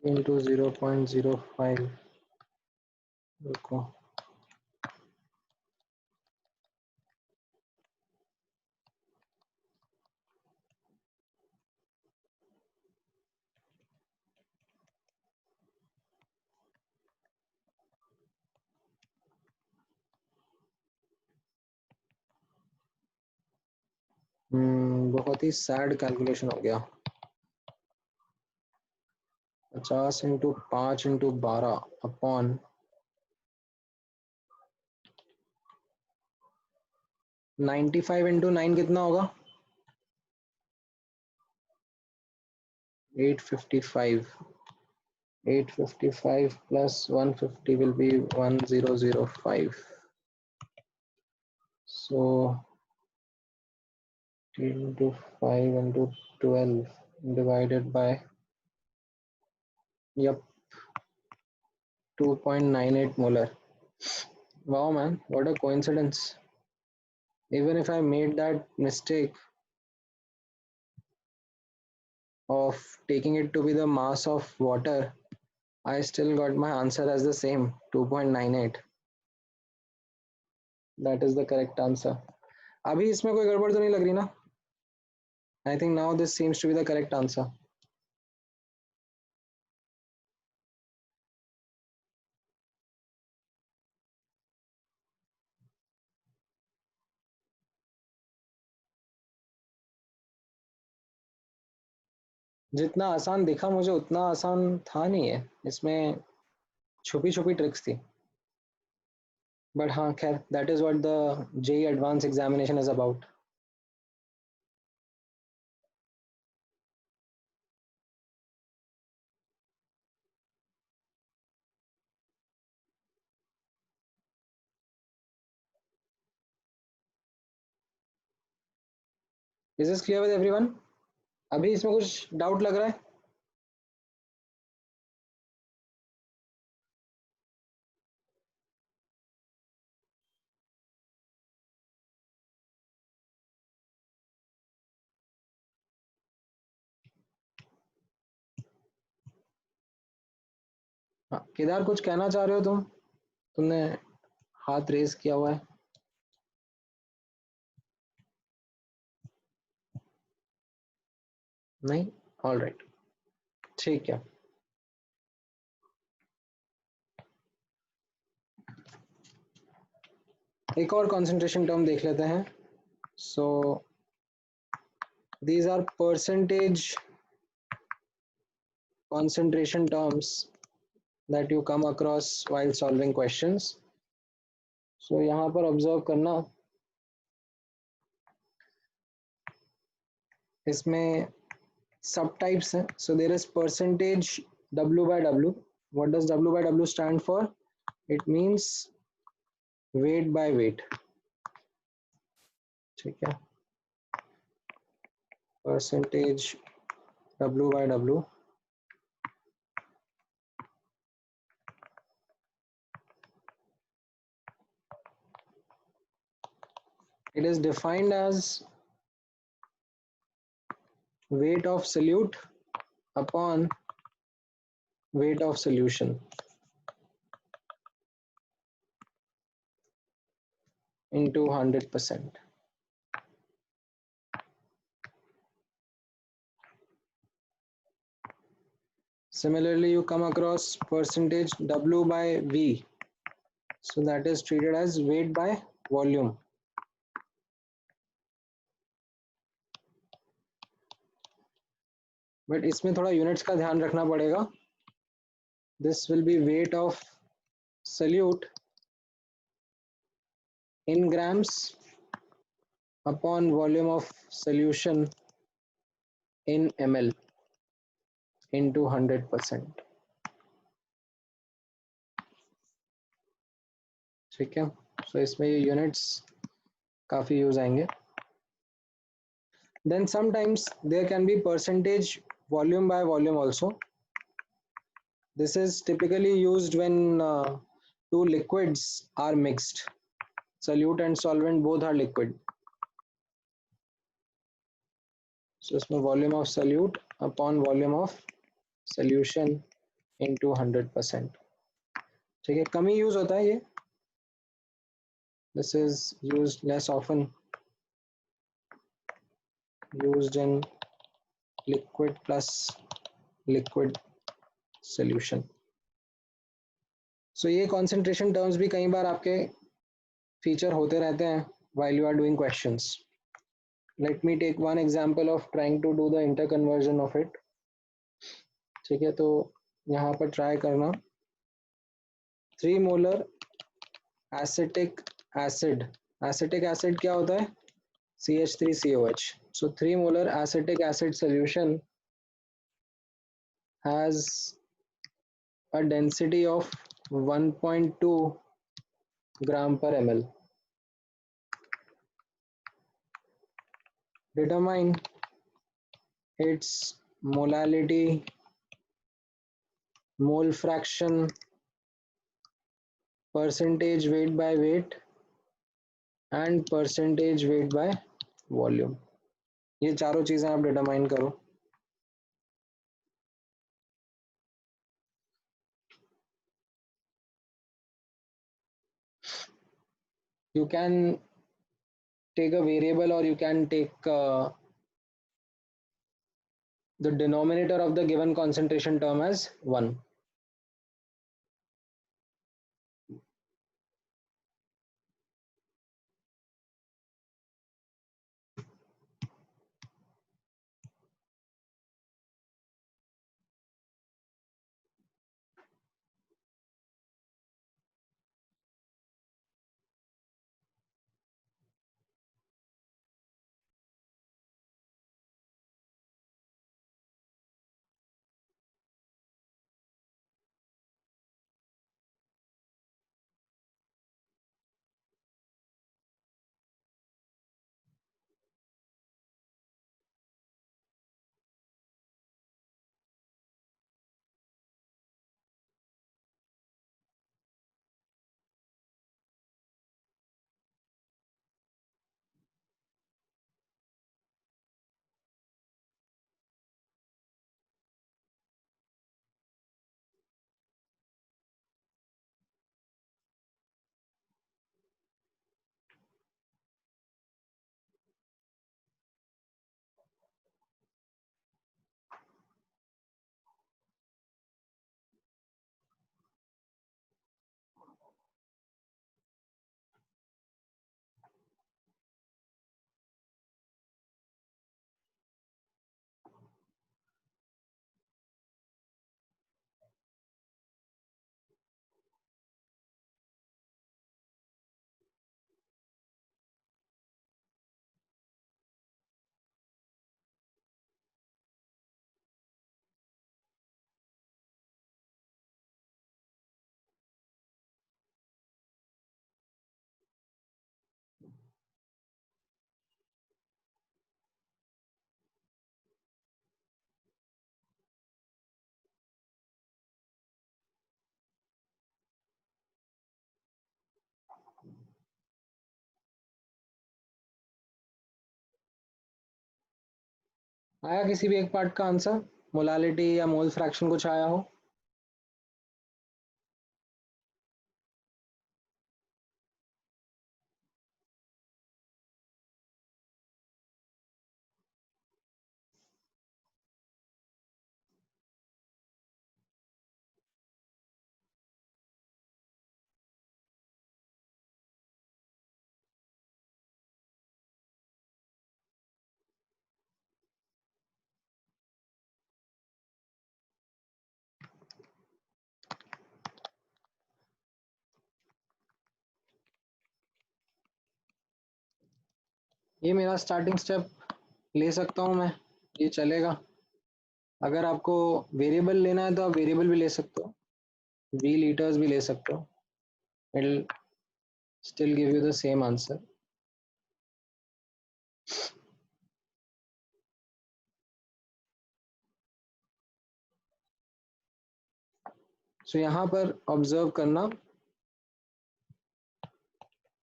into 0.05. रुको, बहुत ही सैड कैलकुलेशन हो गया. 50 इंटू 5 इंटू 12 अपॉन 95 इंटू 9 कितना होगा? 855. 855 plus 150 will be 1005. So into 5 into 12 divided by, yep, 2.98 molar. Wow man, what a coincidence. Even if I made that mistake of taking it to be the mass of water, I still got my answer as the same, 2.98. That is the correct answer. अभी इसमें कोई गड़बड़ तो नहीं लग रही ना? I think now this seems to be the correct answer. जितना आसान दिखा मुझे उतना आसान था नहीं है, इसमें छुपी छुपी ट्रिक्स थी. बट हाँ खैर, that is what the JEE advance examination is about. Is this clear with everyone? अभी इसमें कुछ डाउट लग रहा है? हाँ, केदार कुछ कहना चाह रहे हो तुम? तुमने हाथ रेज किया हुआ है। नहीं? ऑल राइट, ठीक है। एक और कंसंट्रेशन टर्म देख लेते हैं। सो these are percentage concentration terms that you come across while solving questions. So यहाँ पर ऑब्जर्व करना, इसमें सब टाइप्स हैं. So there is percentage W by W. What does W by W stand for? It means weight by weight. ठीक है, percentage W by W. It is defined as weight of solute upon weight of solution into 100%. Similarly, you come across percentage W by V. So that is treated as weight by volume. But इसमें थोड़ा units का ध्यान रखना पड़ेगा. This will be weight of solute in grams upon volume of solution in ml into 100%. ठीक है, so इसमें ये units काफी यूज आएंगे. Then sometimes there can be percentage volume by volume also. This is typically used when two liquids are mixed. Solute and solvent both are liquid. So इसमें volume of solute upon volume of solution into 100%. ठीक है, कम ही use होता है ये. This is used less often, used in liquid plus liquid solution. So ये concentration terms भी कई बार आपके feature होते रहते हैं while you are doing questions. Let me take one example of trying to do the interconversion of it. ठीक है, तो यहाँ पर try करना. 3 molar acetic acid. Acetic acid क्या होता है? CH3COH. So 3 molar acetic acid solution has a density of 1.2 gram per ml. Determine its molality, mole fraction, percentage weight by weight and percentage weight by volume. ये चारों चीजें आप determine करो. You can take a variable or you can take the denominator of the given concentration term as 1. आया किसी भी एक part का आंसर? मोलालिटी या मोल फ्रैक्शन कुछ आया हो? ये मेरा स्टार्टिंग स्टेप ले सकता हूँ मैं, ये चलेगा? अगर आपको वेरिएबल लेना है तो आप वेरिएबल भी ले सकते हो, वी लीटर्स भी ले सकते हो, it still give you the same answer. So यहाँ पर ऑब्जर्व करना,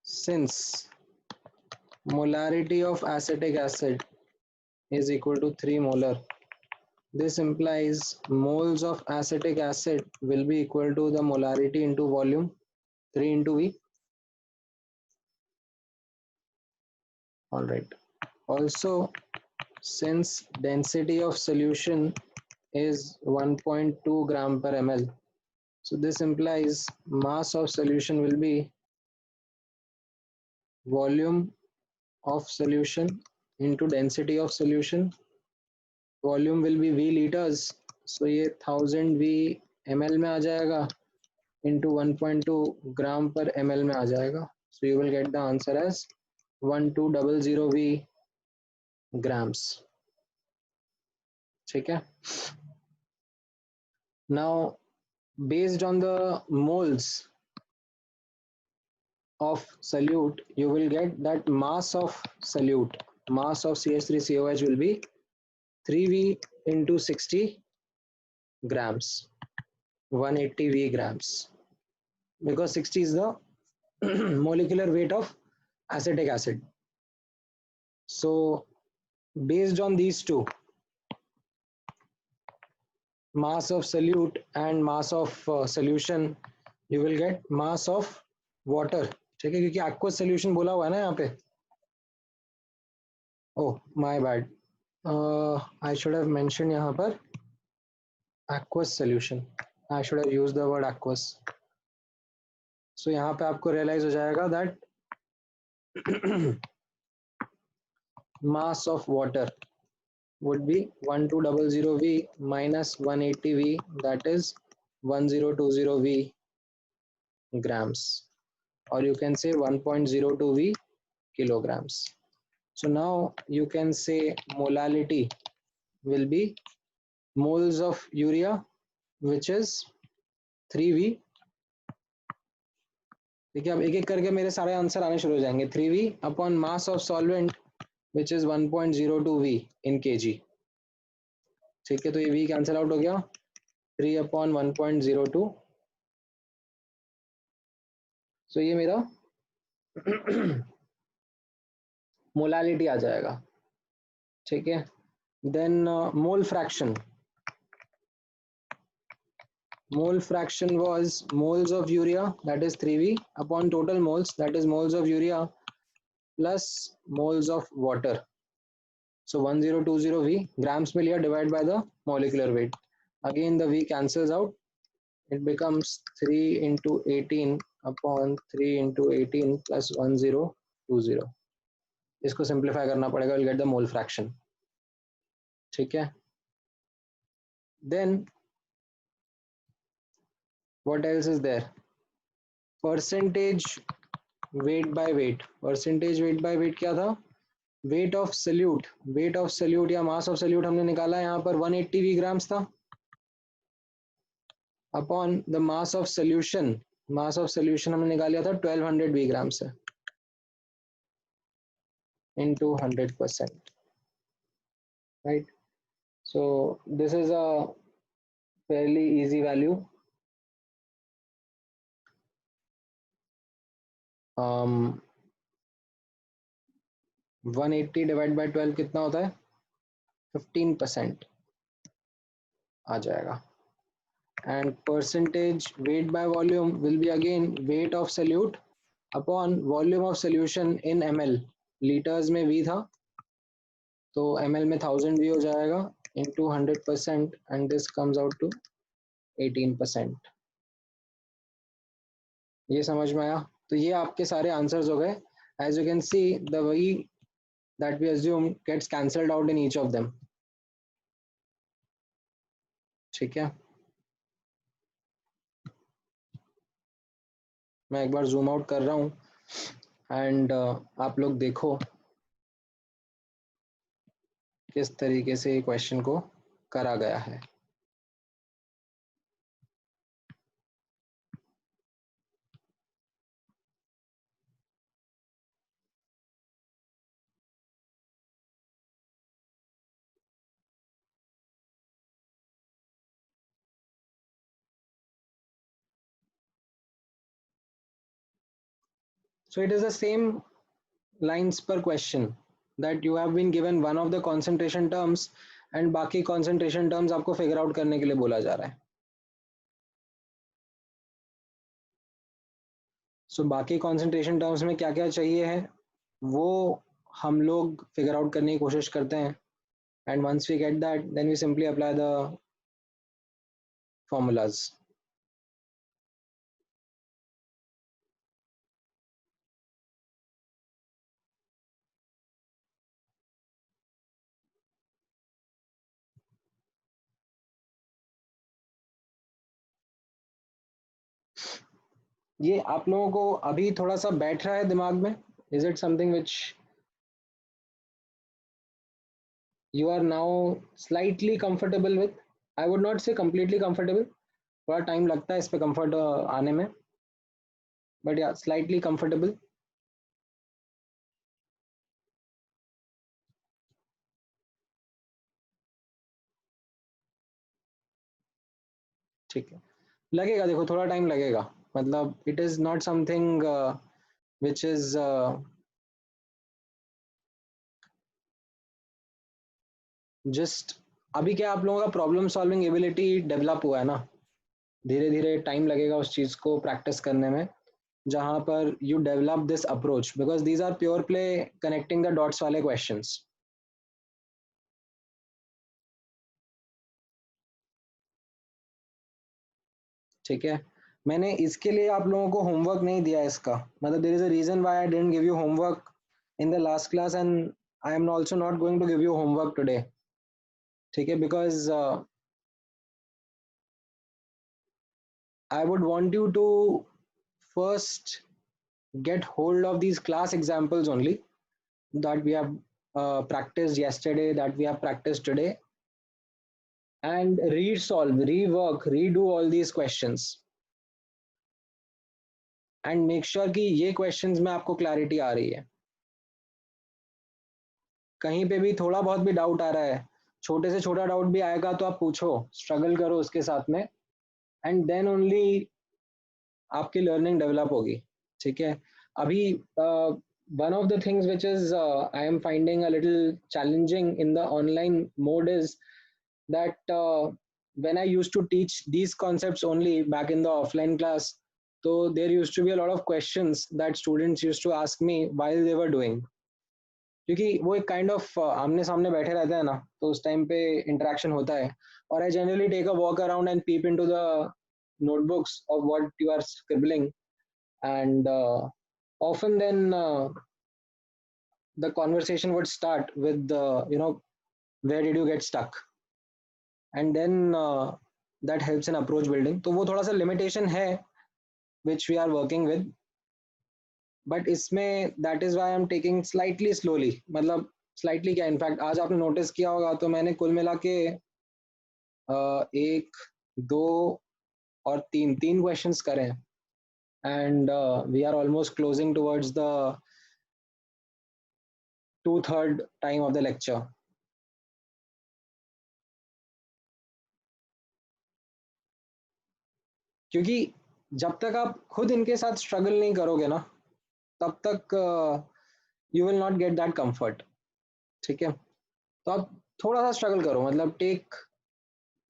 since molarity of acetic acid is equal to 3 molar, this implies moles of acetic acid will be equal to the molarity into volume, 3 into V. All right. Also, since density of solution is 1.2 gram per ml, so this implies mass of solution will be volume of solution into density of solution. Volume will be V liters, so ये 1000 V ml में आ जाएगा into 1.2 gram per ml में आ जाएगा. So you will get the answer as 1200 V grams. ठीक है? Now, based on the moles of solute, you will get that mass of solute, mass of CH3COH will be 3V into 60 grams, 180 V grams, because 60 is the molecular weight of acetic acid. So, based on these two, mass of solute and mass of solution, you will get mass of water. ठीक है, क्योंकि aqueous solution बोला हुआ है ना यहाँ पे. Oh, my bad. I should have mentioned यहाँ पर aqueous solution. I should have used the word aqueous. So यहाँ पे आपको realize हो जाएगा that mass of water would be 1200 V minus 180 V, that is 1020 V grams, or you can say 1.02 V kilograms. So now you can say molality will be moles of urea, which is 3V. देखिए अब एक एक करके मेरे सारे answer आने शुरू हो जाएंगे. 3V upon mass of solvent which is 1.02V in kg. ठीक है, तो ये V कैंसिल आउट हो गया. 3 अपॉन 1.02. सो ये मेरा मोलालिटी आ जाएगा. ठीक है, then mole fraction. Mole fraction was moles of urea, that is 3V, upon total moles, that is moles of urea plus moles of water. So 1020 V grams per liter divided by the molecular weight. Again the V cancels out. It becomes 3 into 18 upon 3 into 18 plus 1020. इसको simplify करना पड़ेगा, we'll get the mole fraction. ठीक है. Then what else is there? Percentage weight by weight. Percentage weight by weight क्या था? Weight of solute. Weight of solute या mass of solute हमने निकाला, यहाँ पर 180 V grams था, upon the mass of solution. Mass of solution हमने निकाल लिया था 1200 V grams से, into 100%. Right? So this is a fairly easy value. 180 divide by 12 कितना होता है? 15% आ जाएगा. And percentage weight by volume will be again weight of solute upon volume of solution in ml. Litres में v था तो ml में 1000 v हो जाएगा into 100% and this comes out to 18%. ये समझ में आया? तो ये आपके सारे आंसर्स हो गए. As you can see, the v that we assume gets cancelled out in each of them. ठीक है, मैं एक बार जूम आउट कर रहा हूँ एंड आप लोग देखो किस तरीके से क्वेश्चन को करा गया है. So it is the same lines per question that you have been given one of the concentration terms and बाकी concentration terms आपको figure out करने के लिए बोला जा रहा है. So बाकी concentration terms में क्या क्या चाहिए है वो हम लोग figure out करने की कोशिश करते हैं. And once we get that, then we simply apply the formulas. ये आप लोगों को अभी थोड़ा सा बैठ रहा है दिमाग में? Is it something which you are now slightly comfortable with? I would not say completely comfortable. थोड़ा टाइम लगता है इस पे कंफर्ट आने में, बट या स्लाइटली कंफर्टेबल. ठीक है, लगेगा, देखो थोड़ा टाइम लगेगा. मतलब it is not something which is just अभी क्या आप लोगों का प्रॉब्लम सॉल्विंग एबिलिटी डेवलप हुआ है ना. धीरे धीरे टाइम लगेगा उस चीज को प्रैक्टिस करने में जहां पर you develop this approach, because these are pure play connecting the dots वाले क्वेश्चंस. ठीक है, मैंने इसके लिए आप लोगों को होमवर्क नहीं दिया इसका. मतलब there is a reason why I didn't give you homework in the last class and I am also not going to give you homework today. ठीक है, बिकॉज I would want you to first get hold of these class examples only that we have practiced yesterday, that we have practiced today, and resolve, rework, redo all these questions and make sure कि ये questions में आपको clarity आ रही है. कहीं पे भी थोड़ा बहुत भी डाउट आ रहा है, छोटे से छोटा डाउट भी आएगा तो आप पूछो, स्ट्रगल करो उसके साथ में, एंड देन ओनली आपकी लर्निंग डेवलप होगी. ठीक है, अभी one of the things which is I am finding a little challenging in the online mode is that when I used to teach these concepts only back in the offline class, so there used to be a lot of questions that students used to ask me while they were doing. क्योंकि वो एक kind of आमने सामने बैठे रहते हैं ना, तो उस टाइम पे इंटरेक्शन होता है. और I generally take a walk around and peep into the notebooks of what you are scribbling, and often then the conversation would start with the where did you get stuck, and then that helps in approach building. तो वो थोड़ा सा limitation है which we are working with, but इसमें that is why I am taking slightly slowly. मतलब slightly क्या, in fact आज आपने नोटिस किया होगा तो मैंने कुल मिला के एक, दो और तीन क्वेश्चंस करे हैं, and we are almost closing towards the 2/3 time of the lecture. क्योंकि जब तक आप खुद इनके साथ स्ट्रगल नहीं करोगे ना, तब तक you will not get that comfort. ठीक है, तो आप थोड़ा सा स्ट्रगल करो, मतलब take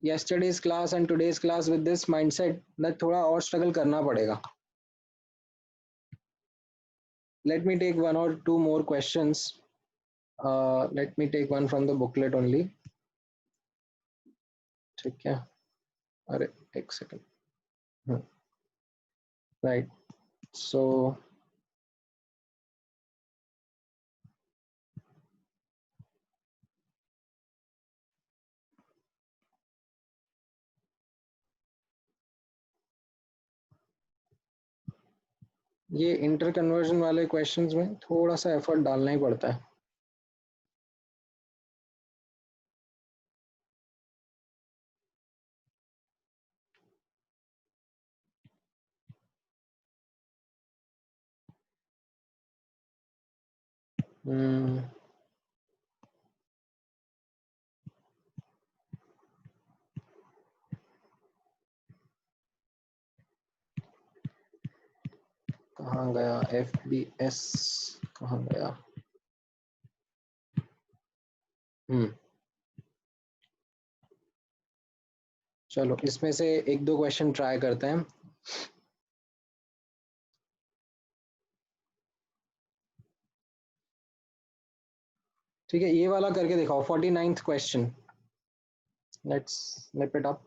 yesterday's class and today's class with this mindset that थोड़ा और स्ट्रगल करना पड़ेगा. Let me take one or two more questions. Let me take one from the booklet only. ठीक है. अरे एक सेकंड. Right. So ये इंटर कन्वर्जन वाले क्वेश्चंस में थोड़ा सा एफर्ट डालना ही पड़ता है. hmm, कहाँ गया FBS, कहाँ गया. चलो इसमें से एक दो क्वेश्चन ट्राई करते हैं. ठीक है, ये वाला करके दिखाओ. 49th question. Let's slip it up.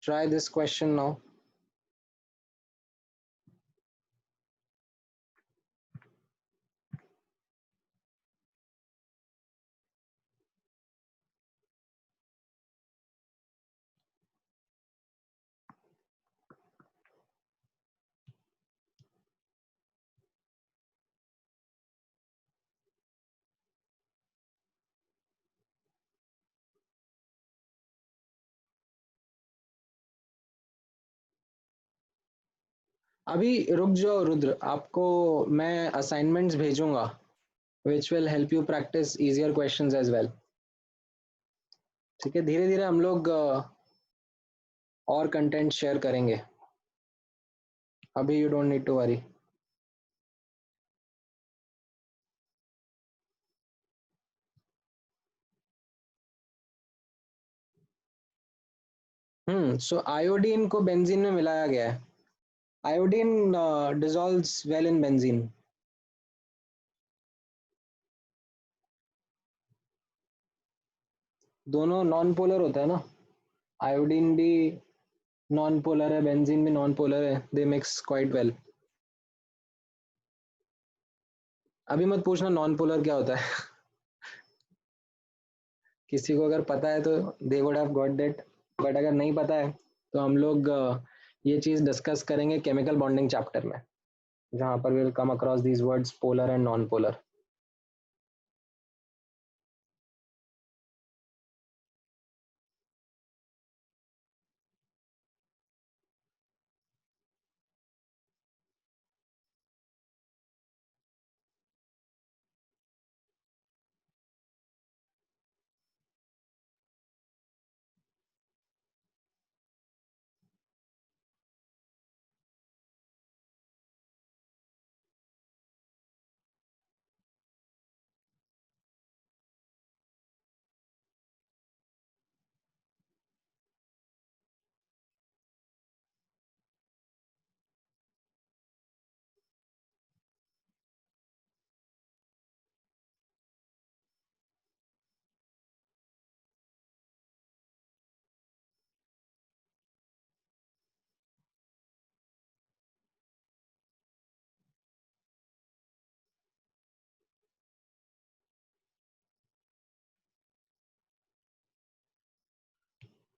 Try this question now. अभी रुक जाओ रुद्र, आपको मैं असाइनमेंट्स भेजूंगा which will help you practice easier questions as well. ठीक है, धीरे धीरे हम लोग और कंटेंट शेयर करेंगे. अभी you don't need to worry. So iodine को बेंजीन में मिलाया गया है. Iodine dissolves well in benzene. दोनों नॉन पोलर होता है ना. आयोडीन भी नॉन पोलर है, बेंजीन भी नॉन पोलर है. They mix quite well. अभी मत पूछना नॉन पोलर क्या होता है. किसी को अगर पता है तो they would have got that, but अगर नहीं पता है तो हम लोग ये चीज डिस्कस करेंगे केमिकल बॉन्डिंग चैप्टर में, जहां पर will come across these words polar and non polar.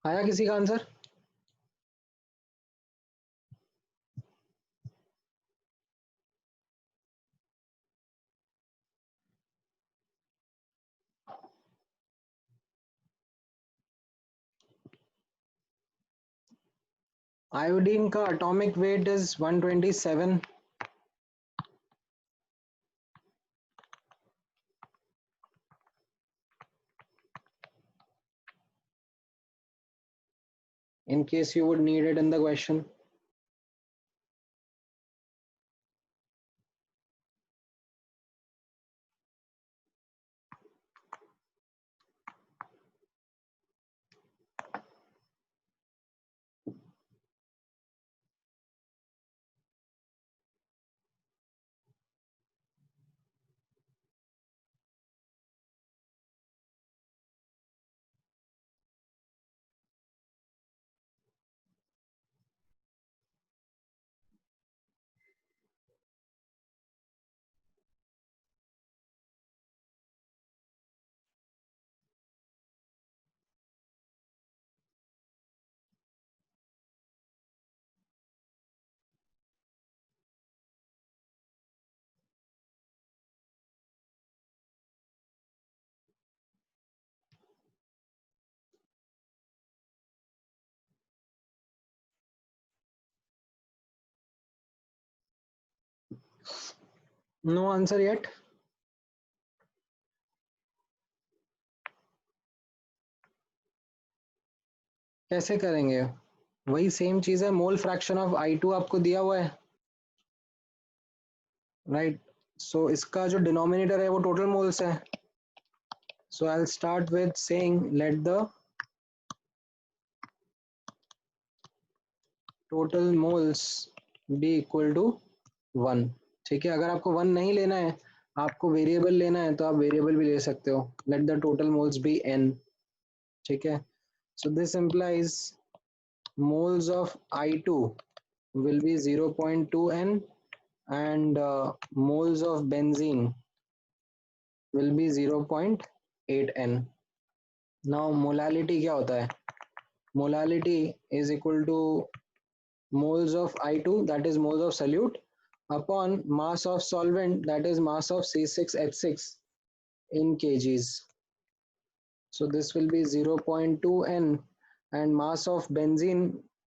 आया किसी का आंसर? आयोडीन का atomic weight is 127. in case you would need it in the question. No answer yet? कैसे करेंगे? वही सेम चीज है, मोल फ्रैक्शन ऑफ I2 आपको दिया हुआ है, राइट? सो इसका जो डिनोमिनेटर है वो टोटल मोल्स है. So I will start with saying let the total moles be equal to 1. ठीक है, अगर आपको 1 नहीं लेना है, आपको वेरिएबल लेना है, तो आप वेरिएबल भी ले सकते हो. Let the total moles be n. ठीक है, so this implies moles of I2 will be 0.2 n and moles of benzene will be 0.8 n. Now molality क्या होता है? Molality is equal to moles of I2, that is moles of solute, upon mass of solvent, that is mass of C6H6 in kgs. So this will be 0.2 n and mass of benzene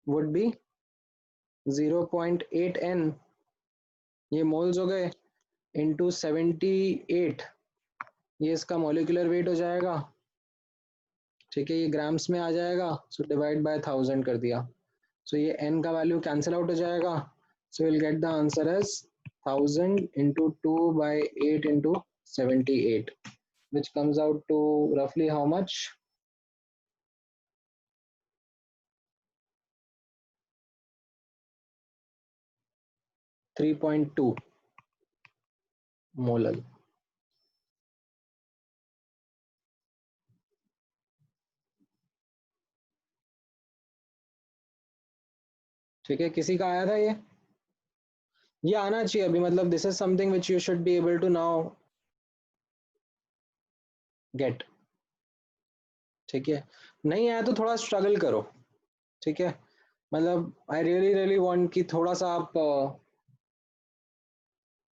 would be 0.8 n. ये moles हो गए into 78, ये इसका molecular weight हो जाएगा. ठीक है, ये ग्राम्स में आ जाएगा, सो डिवाइड बाय 1000 कर दिया. सो ये n का वैल्यू कैंसिल आउट हो जाएगा. So will get the answer as 1000 into 2 by 8 into 78, which comes out to roughly how much? 3.2 molal. ठीक है, किसी का आया था ये आना चाहिए अभी, मतलब this is something which you should be able to now get. ठीक है, नहीं आया तो थोड़ा स्ट्रगल करो. ठीक है, मतलब आई रियली रियली वांट कि थोड़ा सा आप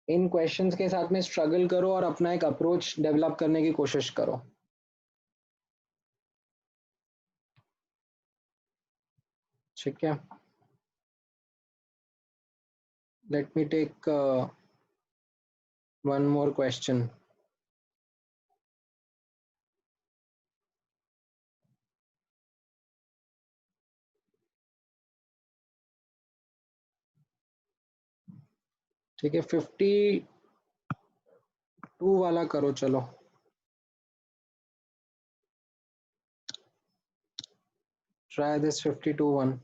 इन क्वेश्चंस के साथ में स्ट्रगल करो और अपना एक अप्रोच डेवलप करने की कोशिश करो. ठीक है, let me take one more question. ठीक है, 52 वाला करो. चलो, ट्राई दिस 52 वन.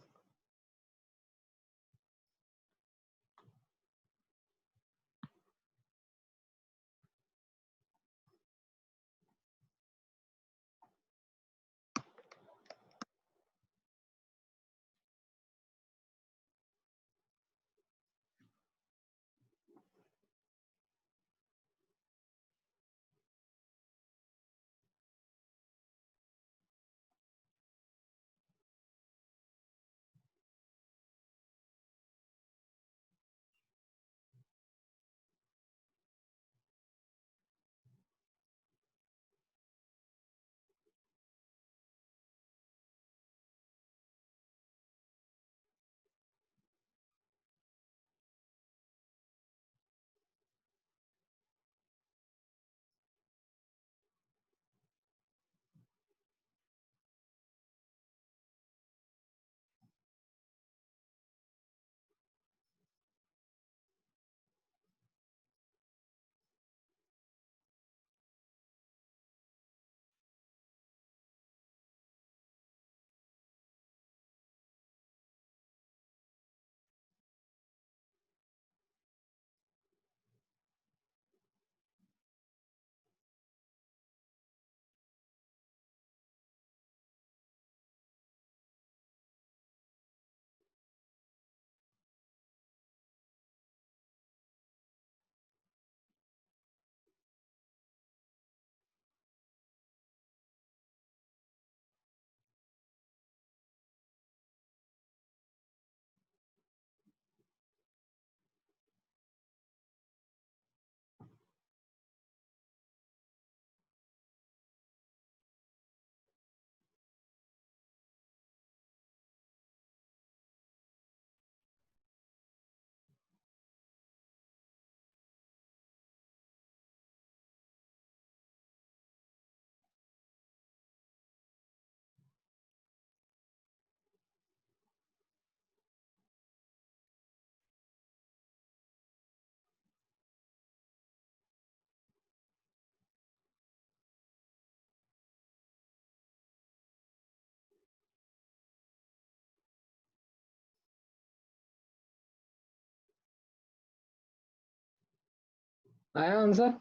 आया आंसर?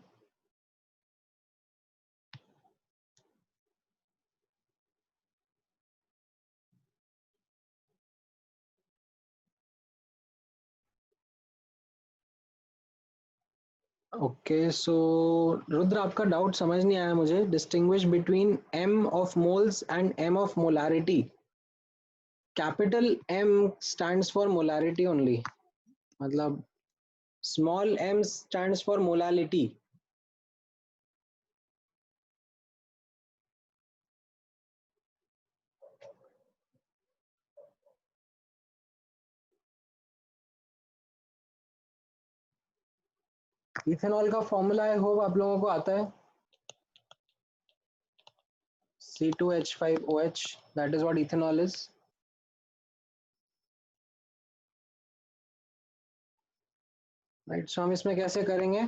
ओके सो रुद्र, आपका डाउट समझ नहीं आया मुझे. Distinguish between m of moles and m of molarity. Capital M stands for molarity only. मतलब small m stands for molality. Ethanol का फॉर्मूला आई होप आप लोगों को आता है. C2H5OH, that is what ethanol is. Right, so हम इसमें कैसे करेंगे?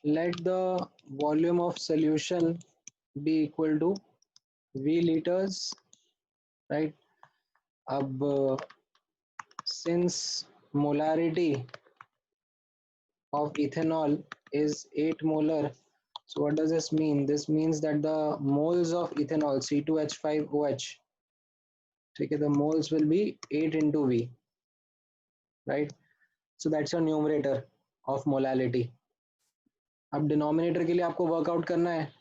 Let the volume of solution be equal to V liters. Right, अब since molarity of ethanol is 8 molar, so what does this mean? This means that the moles of ethanol C2H5OH, ठीक है, the moles will be 8 into V. right? So that's your numerator of molality. अब denominator के लिए आपको workout करना है.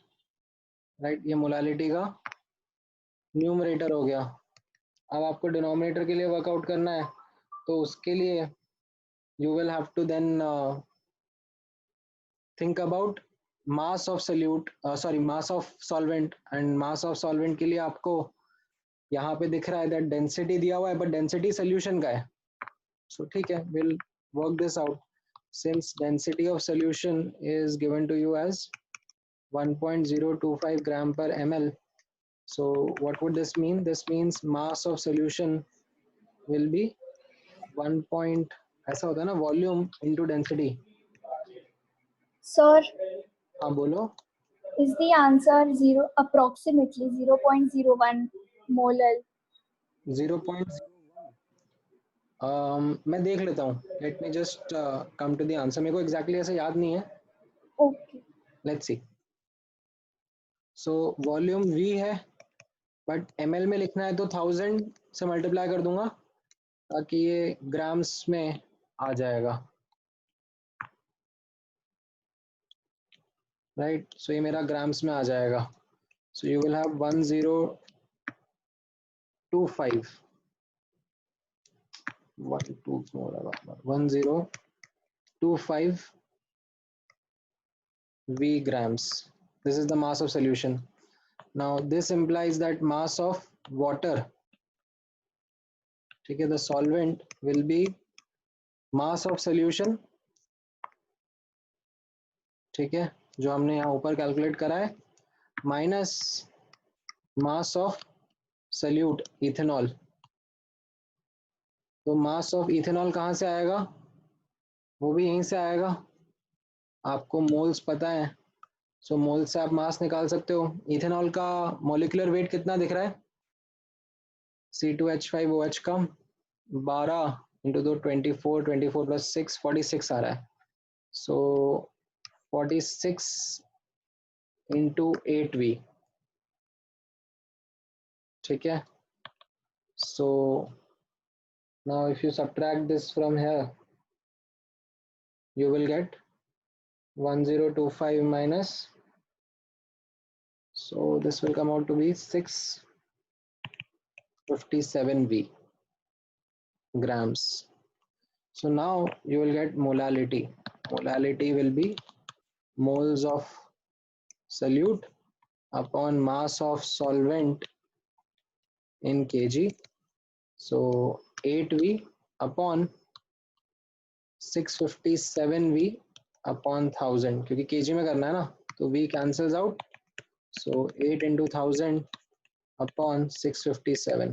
Right, ये molality का न्यूमरेटर हो गया. अब आपको डिनोमिनेटर के लिए वर्कआउट करना है, तो उसके लिए you will have to then think about mass of solute, sorry mass of solvent. And mass of solvent के लिए आपको यहाँ पे दिख रहा है दैट डेंसिटी दिया हुआ है, बट डेंसिटी सोल्यूशन का है. सो ठीक है, will work this out. Since density of solution is given to you as 1.025 gram per ml. So what would this mean? This means mass of solution will be 1 point, ऐसा होता है ना, volume into density.
Sir,
हाँ बोलो.
is the answer approximately 0.01 molar?
0.01. मैं देख लेता हूँ. Let me just come to the answer. मेरे को exactly ऐसे याद नहीं है.
Okay.
Let's see. So volume V है, but ml में लिखना है तो 1000 से मल्टीप्लाई कर दूंगा ताकि ये ग्राम्स में आ जाएगा. राइट, सो ये मेरा ग्राम्स में आ जाएगा. So you will have 1025 1025 V grams. This is the mass of solution. Now this implies that mass of water, ठीक है, the solvent will be mass of solution, ठीक है, जो हमने यहाँ ऊपर कैलकुलेट करा है, minus mass of solute ethanol. तो मास ऑफ इथेनॉल कहाँ से आएगा? वो भी यहीं से आएगा. आपको मोल्स पता है, सो मोल से आप मास निकाल सकते हो. इथेनॉल का मॉलिक्यूलर वेट कितना दिख रहा है? C2H5OH का 12 इंटू 2 24, 24 प्लस 6 46 आ रहा है. सो 46 इंटू 8V. ठीक है. So now if you subtract this from here, you will get 1025 minus, so this will come out to be 657V grams. So now you will get molality. Molality will be moles of solute upon mass of solvent in kg. So 8V upon 657V upon 1000, क्योंकि kg में करना है ना, तो V cancels out. So 8 into 1000 upon 657.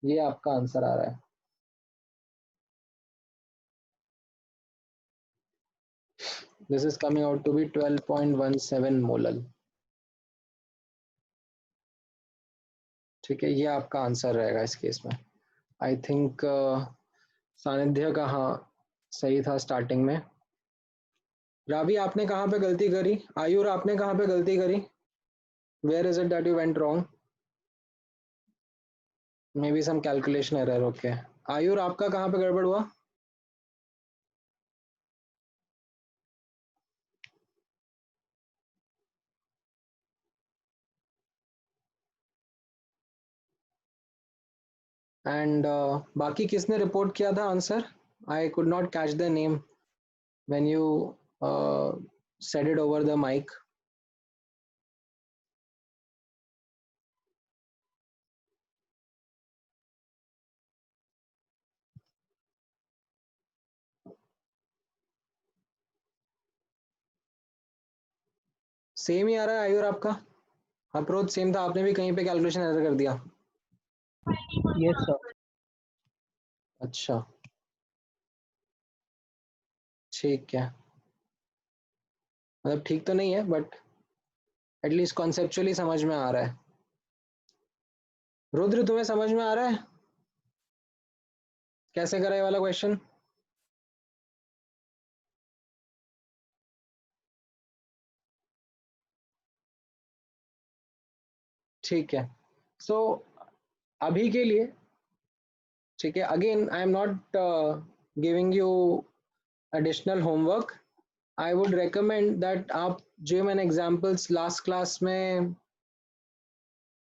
ये आपका answer आ रहा है. This is coming out to be 12.17 molal. ठीक है, ये आपका आंसर रहेगा इस केस में. आई थिंक सानिध्य का हाँ सही था स्टार्टिंग में. रावी, आपने कहाँ पे गलती करी? आयुर, आपने कहाँ पे गलती करी? Where is it that you went wrong? Maybe some calculation error. Okay, Ayur, आपका कहाँ पे गड़बड़ हुआ? एंड बाकी किसने रिपोर्ट किया था answer? I could not catch the name when you said it over the mic. Same ही आ रहा है आयुर आपका. अप्रोच सेम था, आपने भी कहीं पे कैलकुलेशन एरर कर दिया?
Yes sir.
अच्छा, ठीक है. मतलब ठीक तो नहीं है, बट एटलीस्ट कॉन्सेप्चुअली समझ में आ रहा है. रुद्र, तुम्हें समझ में आ रहा है कैसे करा ये वाला क्वेश्चन? ठीक है. सो अभी के लिए, ठीक है, again I am not giving you additional homework. I would recommend that आप जो मैंने एग्जांपल्स लास्ट क्लास में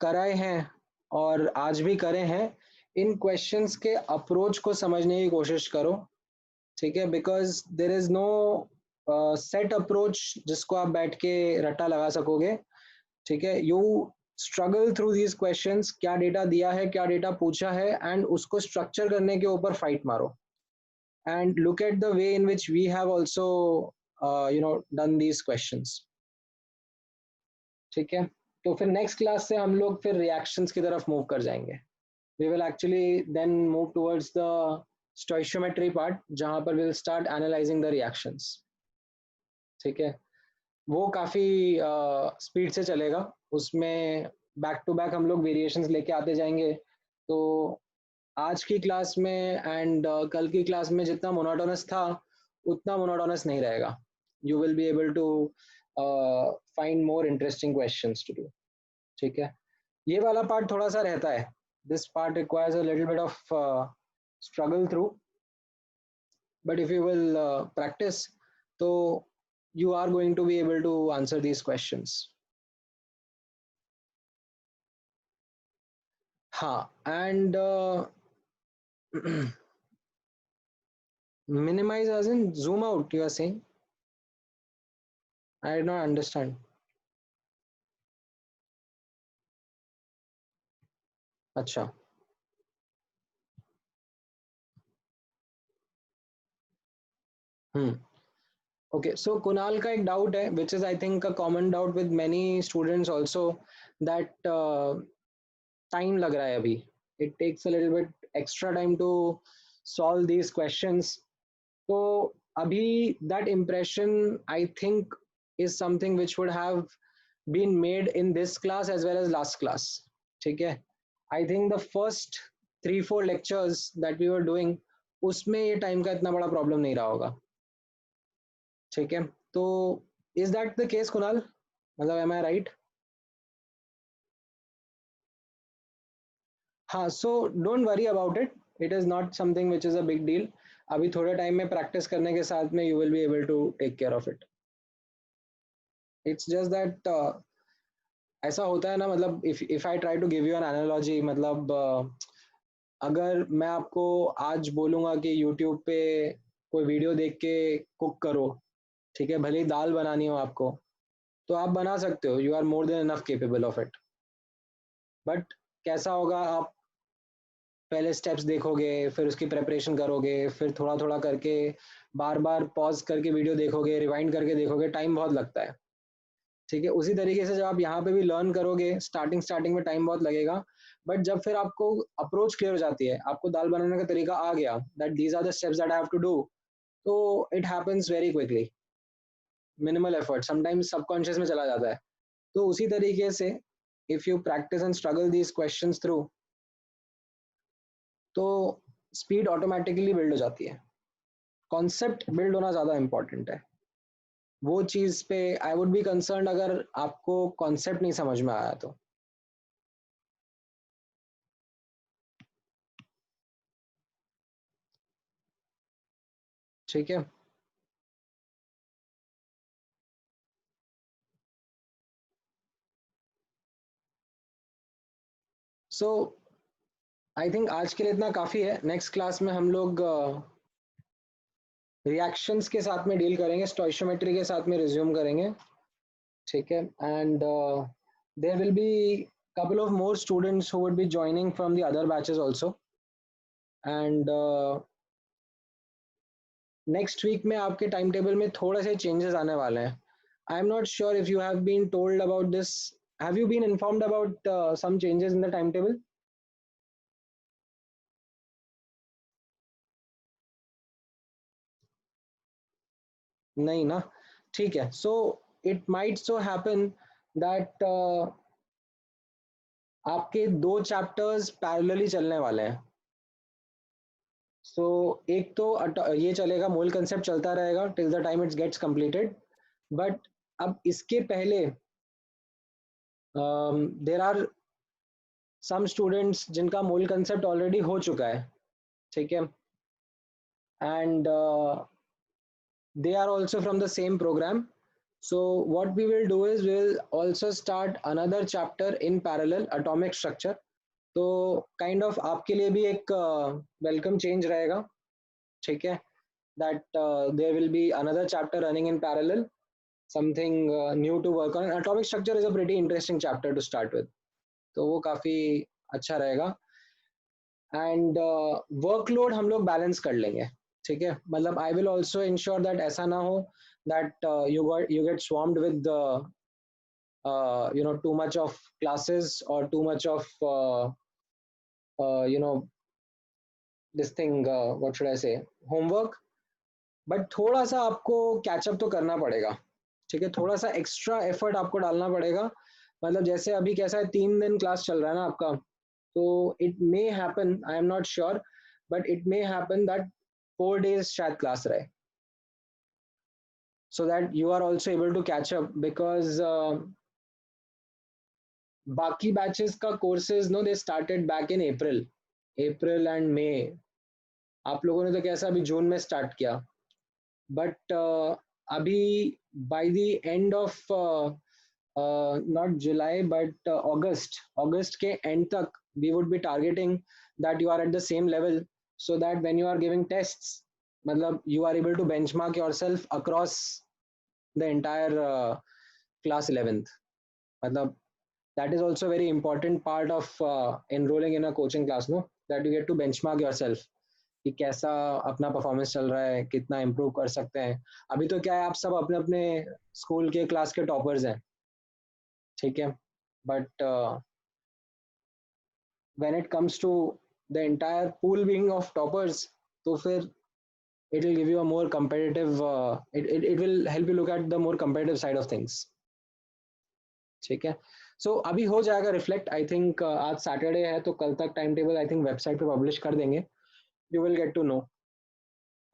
कराए हैं और आज भी करे हैं, इन क्वेश्चंस के अप्रोच को समझने की कोशिश करो. ठीक है, because there is no set approach जिसको आप बैठ के रट्टा लगा सकोगे. ठीक है, you struggle through these questions. क्या डेटा दिया है, क्या डेटा पूछा है, एंड उसको स्ट्रक्चर करने के ऊपर फाइट मारो. And look at the way in which we have also done these questions. ठीक है, तो फिर नेक्स्ट क्लास से हम लोग फिर रिएक्शंस की तरफ मूव कर जाएंगे. We will actually then move towards the stoichiometry part, जहां पर we will start analysing the reactions. ठीक है, वो काफ़ी स्पीड से चलेगा. उसमें बैक टू बैक हम लोग वेरिएशंस लेके आते जाएंगे. तो आज की क्लास में एंड कल की क्लास में जितना मोनोटोनस था उतना मोनोटोनस नहीं रहेगा. You will be able to find more interesting questions to do. ठीक है, ये वाला पार्ट थोड़ा सा रहता है. This part requires a little bit of struggle through, but if you will practice, so you are going to be able to answer these questions. Ha, and minimize as in zoom out, you are saying? I did not understand. अच्छा. Okay, so Kunal का एक doubt है, which is I think a common doubt with many students also, that time लग रहा है अभी. It takes a little bit extra time to solve these questions. So abhi that impression I think is something which would have been made in this class as well as last class. ठीक है, I think the first 3-4 lectures that we were doing, उसमें ये time का इतना बड़ा problem नहीं रहा होगा. ठीक है, तो is that the case Kunal? मतलब एम आई राइट? हाँ, so don't worry about it. It is not something which is a big deal. अभी थोड़े टाइम में प्रैक्टिस करने के साथ में you will be able to take care of it. It's just that ऐसा होता है ना, मतलब if I try to give you an analogy, मतलब अगर मैं आपको आज बोलूंगा कि यूट्यूब पे कोई वीडियो देख के कुक करो, ठीक है, भले ही दाल बनानी हो आपको, तो आप बना सकते हो. You are more than enough capable of it. But कैसा होगा, आप पहले स्टेप्स देखोगे, फिर उसकी प्रेपरेशन करोगे, फिर थोड़ा थोड़ा करके बार बार पॉज करके वीडियो देखोगे, रिवाइंड करके देखोगे, टाइम बहुत लगता है. ठीक है, उसी तरीके से जब आप यहाँ पे भी लर्न करोगे, स्टार्टिंग स्टार्टिंग में टाइम बहुत लगेगा, बट जब फिर आपको अप्रोच क्लियर हो जाती है, आपको दाल बनाने का तरीका आ गया, that these are the steps that I have to do, तो it happens very quickly. Minimal effort, sometimes subconscious में चला जाता है. तो उसी तरीके से if you practise and struggle these questions through, तो स्पीड ऑटोमेटिकली बिल्ड हो जाती है. कॉन्सेप्ट बिल्ड होना ज़्यादा इंपॉर्टेंट है. वो चीज पे आई वुड बी कंसर्न अगर आपको कॉन्सेप्ट नहीं समझ में आया तो। ठीक है, सो आई थिंक आज के लिए इतना काफी है। नेक्स्ट क्लास में हम लोग रिएक्शंस के साथ में डील करेंगे, स्टोइशियोमेट्री के साथ में रिज्यूम करेंगे। ठीक है, and there will be couple of more students who would be joining from the other batches also, and next week में आपके टाइम टेबल में थोड़े से चेंजेस आने वाले हैं। I am not sure if you have been told about this, have you been informed about some changes in the time table? नहीं ना, ठीक है। So it might so happen that आपके 2 चैप्टर्स पैरेलली चलने वाले हैं। सो एक तो ये चलेगा, मोल कंसेप्ट चलता रहेगा till the time it's gets completed, but अब इसके पहले देर आर सम स्टूडेंट्स जिनका मोल कंसेप्ट ऑलरेडी हो चुका है। ठीक है, and they are also from the same program. So what we will do is we will also start another chapter in parallel, atomic structure. तो काइंड ऑफ आपके लिए भी एक वेलकम चेंज रहेगा। ठीक है, that there will be another chapter running in parallel, something new to work on. Atomic structure is a pretty interesting chapter to start with, तो वो काफ़ी अच्छा रहेगा। एंड वर्कलोड हम लोग बैलेंस कर लेंगे। ठीक है, मतलब I will also ensure that ऐसा ना हो that you get swarmed with too much of classes or too much of you know this thing, what should I say, homework, but थोड़ा सा आपको कैचअप तो करना पड़ेगा। ठीक है, थोड़ा सा एक्स्ट्रा एफर्ट आपको डालना पड़ेगा। मतलब जैसे अभी कैसा है, 3 दिन क्लास चल रहा है ना आपका, तो it may happen, I am not sure, but it may happen that 4 days शायद क्लास रहे, so that you are also able to catch up, because बाकी बैचेस का courses no they started back in April and May. आप लोगों ने तो कैसा अभी जून में स्टार्ट किया, बट अभी by the end of not July but August के एंड तक we would be targeting that you are at the same level, so that when you are giving tests, मतलब you are able to benchmark yourself across the entire class 11th। मतलब that is also a very important part of enrolling in a coaching class, no, that you get to benchmark yourself कि कैसा अपना performance चल रहा है, कितना improve कर सकते हैं। अभी तो क्या है, आप सब अपने अपने स्कूल के क्लास के टॉपर्स हैं। ठीक है, but when it comes to the entire pool being of toppers, तो फिर it will give you a more competitive it will help you look at the more competitive side of things। ठीक है, सो अभी हो जाएगा रिफ्लेक्ट। आई थिंक आज Saturday है, तो कल तक time table I think website पे पब्लिश कर देंगे, you will get to know.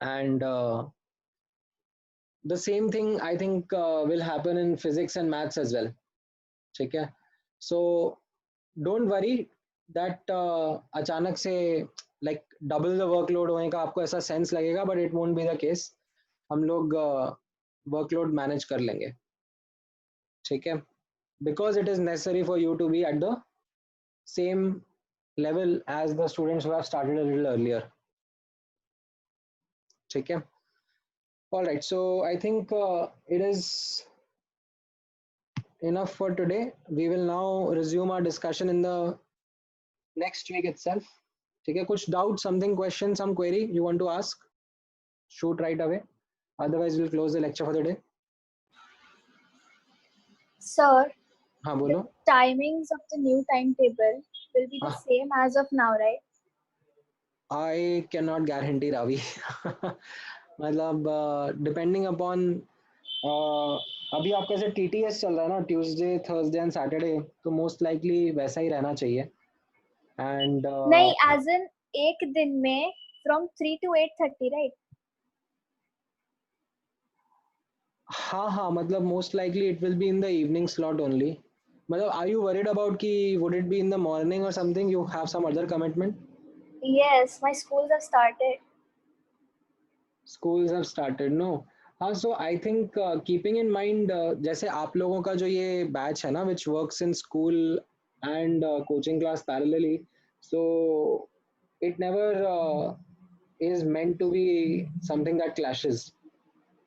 And the same thing I think will happen in physics and maths as well। ठीक है, so don't worry that अचानक से like double the workload होने का आपको ऐसा सेंस लगेगा, but it won't be the case। हम लोग वर्कलोड मैनेज कर लेंगे। ठीक है, because it is necessary for you to be at the same level as the students who have started a little earlier। ठीक है, all right, so I think it is enough for today। We will now resume our discussion in the next week itself। ठीक है, कुछ doubt, something, question, some query you want to ask, shoot right away, otherwise we'll close the lecture for the day।
Sir,
हाँ
the
बोलो।
timings of the new timetable will be the same as of now, right?
I cannot guarantee, Ravi। मतलब depending upon अभी आपका जैसे TTS चल रहा है ना, ट्यूसडे थर्सडे एंड सैटरडे, तो मोस्ट लाइकली वैसा ही रहना चाहिए। एंड
नहीं, as in एक दिन में from 3 to 8:30, right?
हाँ हाँ मतलब most likely it will be in the evening slot only. मतलब are you worried about कि would it be in the morning or something? You have some other commitment?
Yes, my schools have started.
Schools have started, no? हाँ, so I think keeping in mind जैसे आप लोगों का जो ये batch है ना which works in school and coaching class parallelly, so it never is meant to be something that clashes.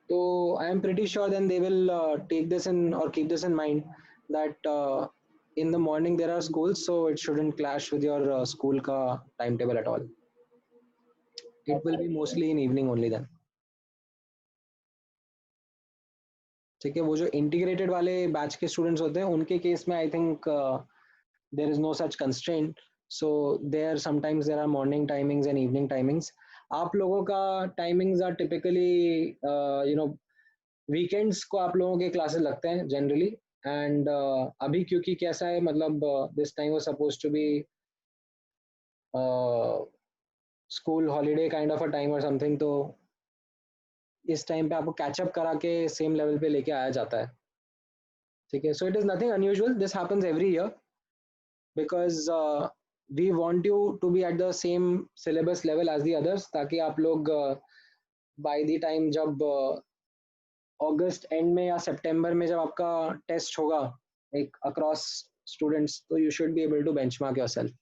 So I am pretty sure then they will take this in or keep this in mind that in the morning there are schools, so it shouldn't clash with your school ka timetable at all. It will be mostly in evening only then. ठीक है, वो जो integrated वाले batch के students होते हैं उनके case में I think there is no such constraint, so there sometimes there are morning timings and evening timings. आप लोगों का timings are typically you know weekends को आप लोगों के क्लासेस लगते हैं जनरली. एंड अभी क्योंकि कैसा है मतलब this time was suppose to be school holiday kind of a time और समथिंग, तो इस टाइम पे आपको कैचअप करा के सेम लेवल पे लेके आया जाता है. ठीक है, so it is nothing unusual, this happens every year because we want you to be at the same syllabus level as the others ताकि आप लोग by the time जब अगस्त एंड में या सितंबर में जब आपका टेस्ट होगा एक अक्रॉस स्टूडेंट्स, तो you should be able to benchmark yourself.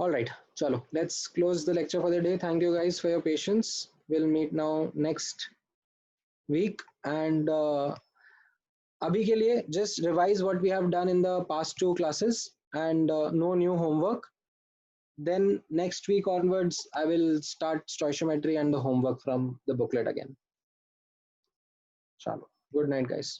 All right, chalo, let's close the lecture for the day. Thank you guys for your patience. We'll meet now next week and abhi ke liye just revise what we have done in the past two classes and no new homework. Then next week onwards I will start stoichiometry and the homework from the booklet again. Chalo, good night guys.